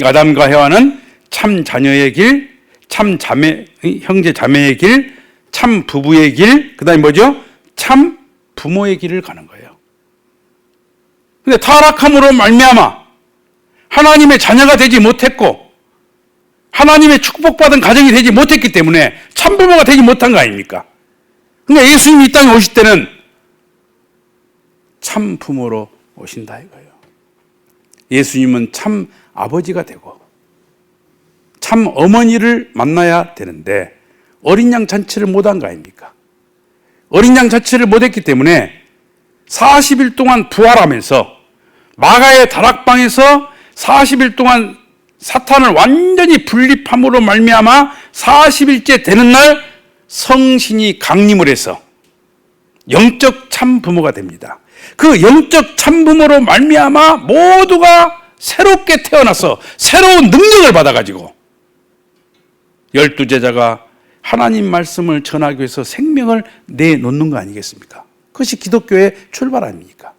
아담과 해와는 참 자녀의 길, 참 자매, 형제 자매의 길, 참 부부의 길, 그 다음에 뭐죠? 참 부모의 길을 가는 거예요. 근데 타락함으로 말미암아 하나님의 자녀가 되지 못했고 하나님의 축복받은 가정이 되지 못했기 때문에 참부모가 되지 못한 거 아닙니까? 그러니까 예수님이 이 땅에 오실 때는 참 부모로 오신다 이거예요. 예수님은 참 아버지가 되고 참 어머니를 만나야 되는데 어린 양 잔치를 못한 거 아닙니까? 어린 양 잔치를 못했기 때문에 40일 동안 부활하면서 마가의 다락방에서 40일 동안 사탄을 완전히 분립함으로 말미암아 40일째 되는 날 성신이 강림을 해서 영적 참부모가 됩니다. 그 영적 참부모로 말미암아 모두가 새롭게 태어나서 새로운 능력을 받아가지고 12제자가 하나님 말씀을 전하기 위해서 생명을 내놓는 거 아니겠습니까? 그것이 기독교의 출발 아닙니까?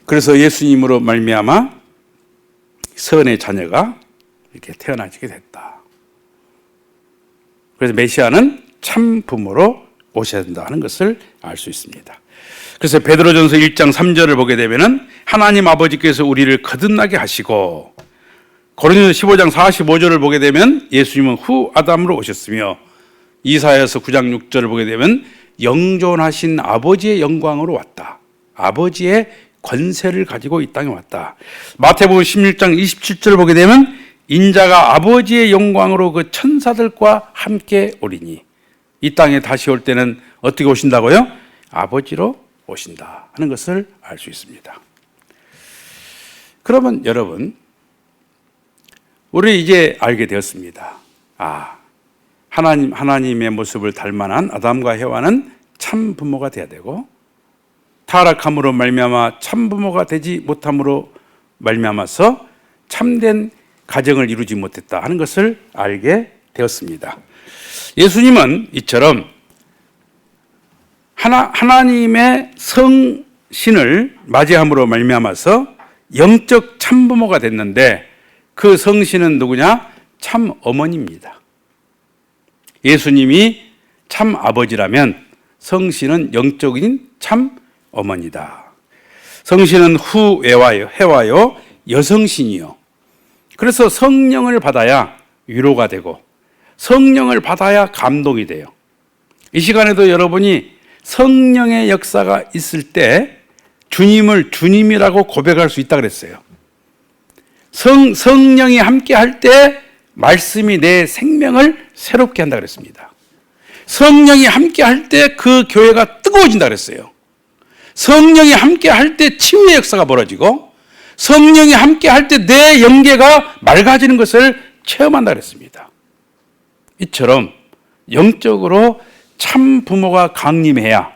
그래서 예수님으로 말미암아 선의 자녀가 이렇게 태어나게 됐다. 그래서 메시아는 참 부모로 오셔야 된다는 것을 알 수 있습니다. 그래서 베드로전서 1장 3절을 보게 되면은 하나님 아버지께서 우리를 거듭나게 하시고 고린도서 15장 45절을 보게 되면 예수님은 후 아담으로 오셨으며 이사야서 9장 6절을 보게 되면 영존하신 아버지의 영광으로 왔다. 아버지의 권세를 가지고 이 땅에 왔다. 마태복음 16장 27절을 보게 되면 인자가 아버지의 영광으로 그 천사들과 함께 오리니 이 땅에 다시 올 때는 어떻게 오신다고요? 아버지로 오신다 하는 것을 알 수 있습니다. 그러면 여러분, 우리 이제 알게 되었습니다. 하나님의 모습을 닮아난 아담과 해와는 참 부모가 되어야 되고 타락함으로 말미암아 참 부모가 되지 못함으로 말미암아서 참된 가정을 이루지 못했다 하는 것을 알게 되었습니다. 예수님은 이처럼 하나님의 성신을 맞이함으로 말미암아서 영적 참부모가 됐는데 그 성신은 누구냐? 참 어머니입니다. 예수님이 참 아버지라면 성신은 영적인 참 어머니다. 성신은 해와요 여성신이요. 그래서 성령을 받아야 위로가 되고 성령을 받아야 감동이 돼요. 이 시간에도 여러분이 성령의 역사가 있을 때 주님을 주님이라고 고백할 수 있다 그랬어요. 성령이 함께 할 때 말씀이 내 생명을 새롭게 한다 그랬습니다. 성령이 함께 할 때 그 교회가 뜨거워진다 그랬어요. 성령이 함께 할 때 치유의 역사가 벌어지고 성령이 함께 할 때 내 영계가 맑아지는 것을 체험한다 그랬습니다. 이처럼 영적으로 참 부모가 강림해야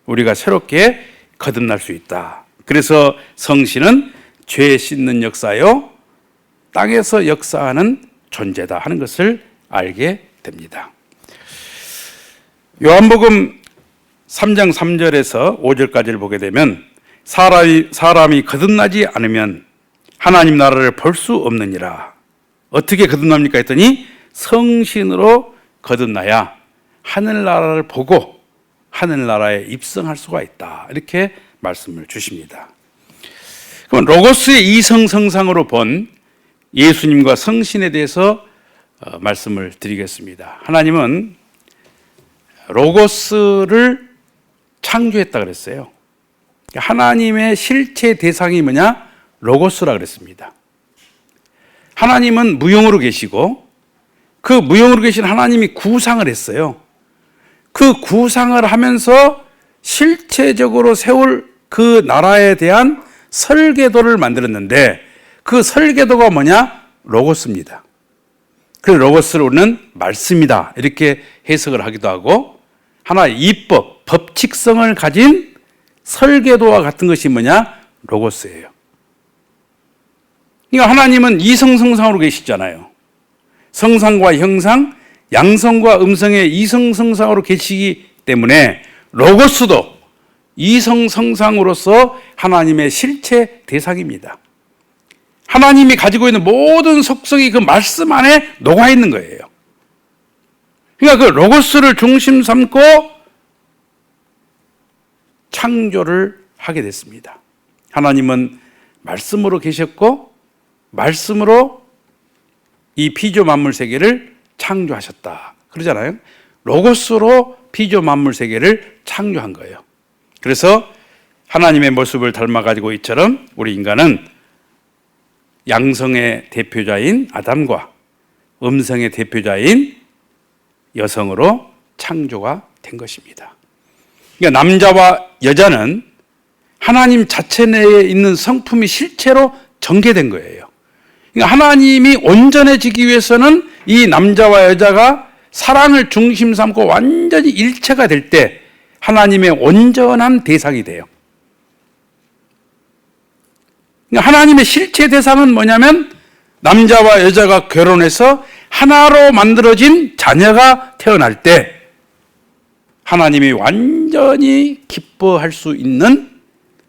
우리가 새롭게 거듭날 수 있다. 그래서 성신은 죄 씻는 역사요 땅에서 역사하는 존재다 하는 것을 알게 됩니다. 요한복음 3장 3절에서 5절까지를 보게 되면 사람이 거듭나지 않으면 하나님 나라를 볼 수 없느니라. 어떻게 거듭납니까 했더니 성신으로 거듭나야 하늘나라를 보고 하늘나라에 입성할 수가 있다. 이렇게 말씀을 주십니다. 그럼 로고스의 이성성상으로 본 예수님과 성신에 대해서 말씀을 드리겠습니다. 하나님은 로고스를 창조했다 그랬어요. 하나님의 실체 대상이 뭐냐? 로고스라 그랬습니다. 하나님은 무용으로 계시고 그 무용으로 계신 하나님이 구상을 했어요. 그 구상을 하면서 실체적으로 세울 그 나라에 대한 설계도를 만들었는데 그 설계도가 뭐냐? 로고스입니다. 그 로고스를 우리는 말씀이다 이렇게 해석을 하기도 하고 하나의 이법, 법칙성을 가진 설계도와 같은 것이 뭐냐? 로고스예요. 그러니까 하나님은 이성성상으로 계시잖아요. 성상과 형상, 양성과 음성의 이성성상으로 계시기 때문에 로고스도 이성성상으로서 하나님의 실체 대상입니다. 하나님이 가지고 있는 모든 속성이 그 말씀 안에 녹아 있는 거예요. 그러니까 그 로고스를 중심 삼고 창조를 하게 됐습니다. 하나님은 말씀으로 계셨고 말씀으로 이 피조 만물 세계를 창조하셨다. 그러잖아요. 로고스로 피조 만물 세계를 창조한 거예요. 그래서 하나님의 모습을 닮아가지고 이처럼 우리 인간은 양성의 대표자인 아담과 음성의 대표자인 여성으로 창조가 된 것입니다. 그러니까 남자와 여자는 하나님 자체 내에 있는 성품이 실체로 전개된 거예요. 그러니까 하나님이 온전해지기 위해서는 이 남자와 여자가 사랑을 중심 삼고 완전히 일체가 될 때 하나님의 온전한 대상이 돼요. 그러니까 하나님의 실체 대상은 뭐냐면 남자와 여자가 결혼해서 하나로 만들어진 자녀가 태어날 때 하나님이 완전히 기뻐할 수 있는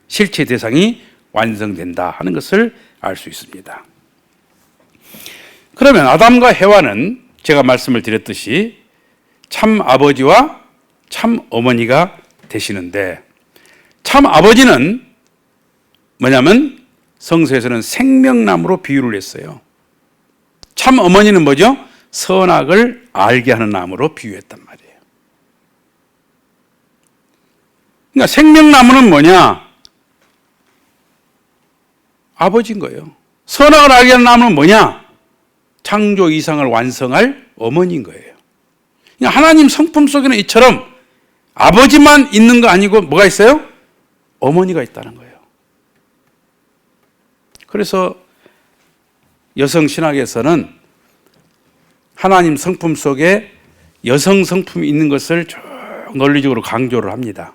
실체 대상이 완성된다 하는 것을 알 수 있습니다. 그러면 아담과 해와는 제가 말씀을 드렸듯이 참 아버지와 참 어머니가 되시는데 참 아버지는 뭐냐면 성서에서는 생명나무로 비유를 했어요. 참 어머니는 뭐죠? 선악을 알게 하는 나무로 비유했단 말이에요. 그러니까 생명나무는 뭐냐? 아버지인 거예요. 선악을 알게 하는 나무는 뭐냐? 창조 이상을 완성할 어머니인 거예요. 그러니까 하나님 성품 속에는 이처럼 아버지만 있는 거 아니고 뭐가 있어요? 어머니가 있다는 거예요. 그래서 여성 신학에서는 하나님 성품 속에 여성 성품이 있는 것을 쭉 논리적으로 강조를 합니다.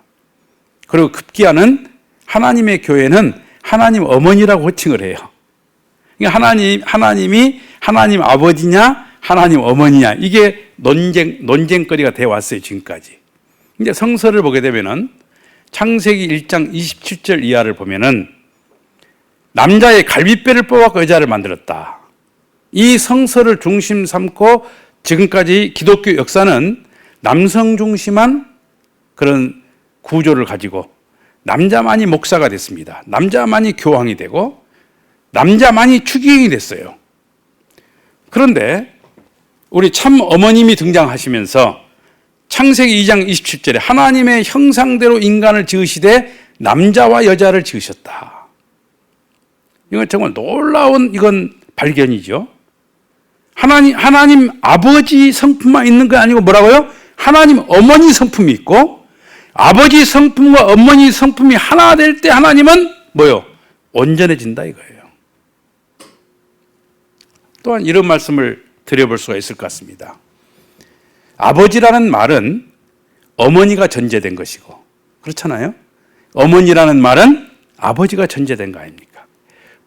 그리고 급기야는 하나님의 교회는 하나님 어머니라고 호칭을 해요. 그러니까 하나님이 하나님 아버지냐 하나님 어머니냐 이게 논쟁거리가 되어 왔어요. 지금까지. 이제 성서를 보게 되면은 창세기 1장 27절 이하를 보면은 남자의 갈비뼈를 뽑아서 여자를 만들었다. 이 성서를 중심 삼고 지금까지 기독교 역사는 남성 중심한 그런 구조를 가지고 남자만이 목사가 됐습니다. 남자만이 교황이 되고 남자만이 추기경이 됐어요. 그런데 우리 참 어머님이 등장하시면서 창세기 2장 27절에 하나님의 형상대로 인간을 지으시되 남자와 여자를 지으셨다. 이건 정말 놀라운 이건 발견이죠. 하나님 아버지 성품만 있는 거 아니고 뭐라고요? 하나님 어머니 성품이 있고 아버지 성품과 어머니 성품이 하나 될 때 하나님은 뭐요? 온전해진다 이거예요. 또한 이런 말씀을 드려볼 수가 있을 것 같습니다. 아버지라는 말은 어머니가 전제된 것이고 그렇잖아요. 어머니라는 말은 아버지가 전제된 거 아닙니까?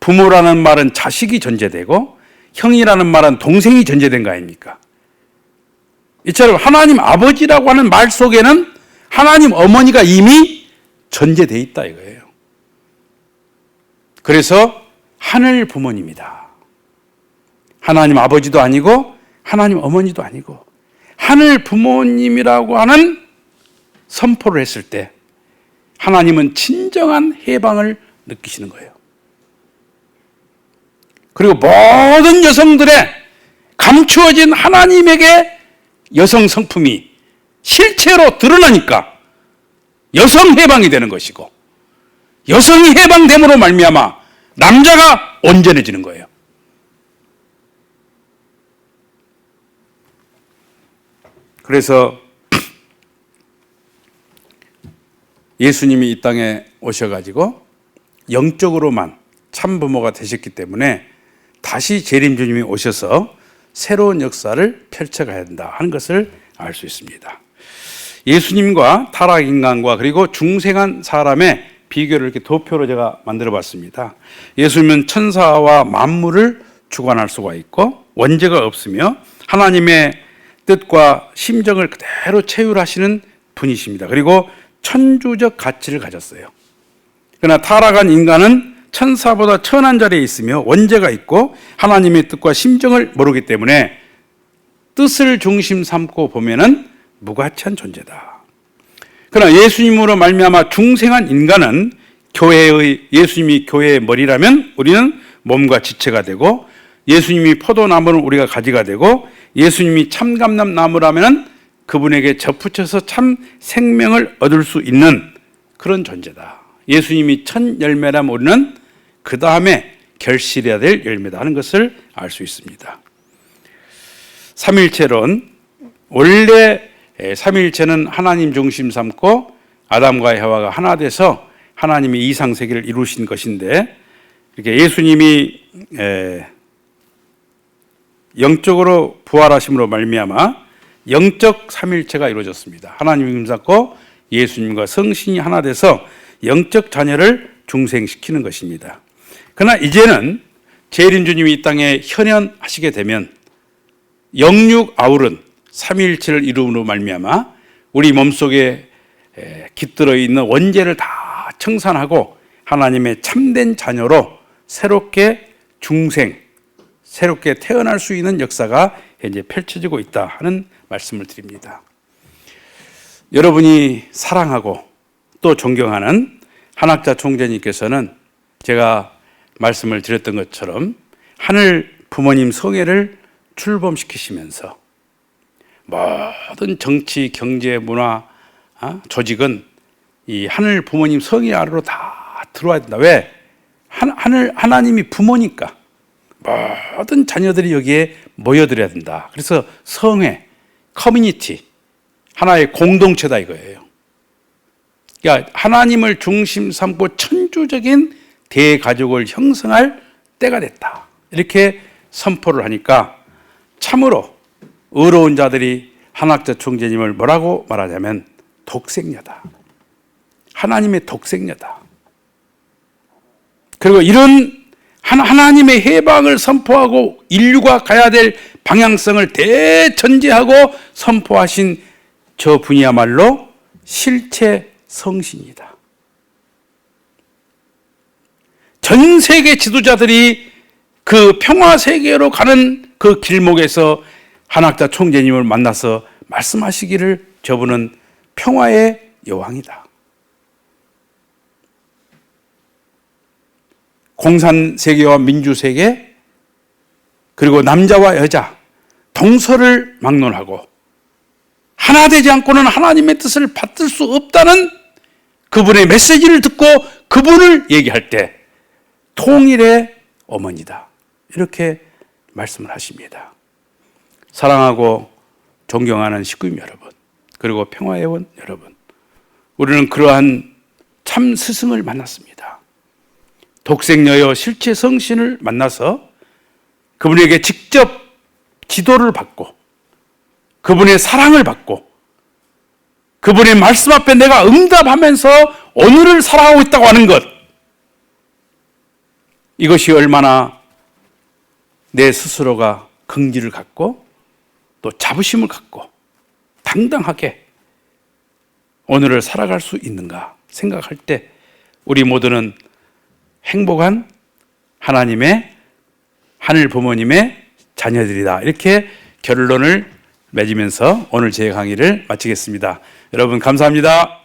부모라는 말은 자식이 전제되고 형이라는 말은 동생이 전제된 거 아닙니까? 이처럼 하나님 아버지라고 하는 말 속에는 하나님 어머니가 이미 전제되어 있다 이거예요. 그래서 하늘 부모님이다. 하나님 아버지도 아니고 하나님 어머니도 아니고 하늘 부모님이라고 하는 선포를 했을 때 하나님은 진정한 해방을 느끼시는 거예요. 그리고 모든 여성들의 감추어진 하나님에게 여성 성품이 실체로 드러나니까 여성 해방이 되는 것이고, 여성이 해방됨으로 말미암아 남자가 온전해지는 거예요. 그래서 예수님이 이 땅에 오셔가지고 영적으로만 참부모가 되셨기 때문에 다시 재림주님이 오셔서 새로운 역사를 펼쳐가야 한다 하는 것을 알 수 있습니다. 예수님과 타락인간과 그리고 중생한 사람의 비교를 이렇게 도표로 제가 만들어 봤습니다. 예수님은 천사와 만물을 주관할 수가 있고 원죄가 없으며 하나님의 뜻과 심정을 그대로 체휼하시는 분이십니다. 그리고 천주적 가치를 가졌어요. 그러나 타락한 인간은 천사보다 천한 자리에 있으며 원죄가 있고 하나님의 뜻과 심정을 모르기 때문에 뜻을 중심 삼고 보면은 무가치한 존재다. 그러나 예수님으로 말미암아 중생한 인간은 예수님이 교회의 머리라면 우리는 몸과 지체가 되고, 예수님이 포도나무는 우리가 가지가 되고, 예수님이 참감람 나무라면 그분에게 접붙여서 참 생명을 얻을 수 있는 그런 존재다. 예수님이 첫 열매라면 우리는 그 다음에 결실해야 될 열매다 하는 것을 알 수 있습니다. 삼일체론, 원래 삼일체는 하나님 중심 삼고 아담과 해와가 하나 돼서 하나님이 이상세계를 이루신 것인데, 이렇게 예수님이 영적으로 부활하심으로 말미암아 영적 삼일체가 이루어졌습니다. 하나님이 임잡고 예수님과 성신이 하나 돼서 영적 자녀를 중생시키는 것입니다. 그러나 이제는 재림주님이 이 땅에 현현하시게 되면 영육 아울은 삼위일체를 이루므로 말미암아 우리 몸속에 깃들어 있는 원죄를 다 청산하고 하나님의 참된 자녀로 새롭게 새롭게 태어날 수 있는 역사가 현재 펼쳐지고 있다 하는 말씀을 드립니다. 여러분이 사랑하고 또 존경하는 한학자 총재님께서는 제가 말씀을 드렸던 것처럼 하늘 부모님 성회를 출범시키시면서 모든 정치, 경제, 문화, 조직은 이 하늘 부모님 성의 아래로 다 들어와야 된다. 왜? 하나님이 부모니까 모든 자녀들이 여기에 모여들어야 된다. 그래서 성회, 커뮤니티, 하나의 공동체다 이거예요. 그러니까 하나님을 중심 삼고 천주적인 대가족을 형성할 때가 됐다. 이렇게 선포를 하니까 참으로 의로운 자들이 한학자 총재님을 뭐라고 말하냐면 독생녀다. 하나님의 독생녀다. 그리고 이런 하나님의 해방을 선포하고 인류가 가야 될 방향성을 대전제하고 선포하신 저 분이야말로 실체 성신이다. 전 세계 지도자들이 그 평화 세계로 가는 그 길목에서 한학자 총재님을 만나서 말씀하시기를 저분은 평화의 여왕이다. 공산세계와 민주세계, 그리고 남자와 여자, 동서를 막론하고 하나 되지 않고는 하나님의 뜻을 받들 수 없다는 그분의 메시지를 듣고 그분을 얘기할 때 통일의 어머니다. 이렇게 말씀을 하십니다. 사랑하고 존경하는 식구님 여러분, 그리고 평화의 원 여러분, 우리는 그러한 참 스승을 만났습니다. 독생녀여 실체 성신을 만나서 그분에게 직접 지도를 받고 그분의 사랑을 받고 그분의 말씀 앞에 내가 응답하면서 오늘을 살아가고 있다고 하는 것, 이것이 얼마나 내 스스로가 긍지를 갖고 또 자부심을 갖고 당당하게 오늘을 살아갈 수 있는가 생각할 때 우리 모두는 행복한 하나님의 하늘 부모님의 자녀들이다. 이렇게 결론을 맺으면서 오늘 제 강의를 마치겠습니다. 여러분 감사합니다.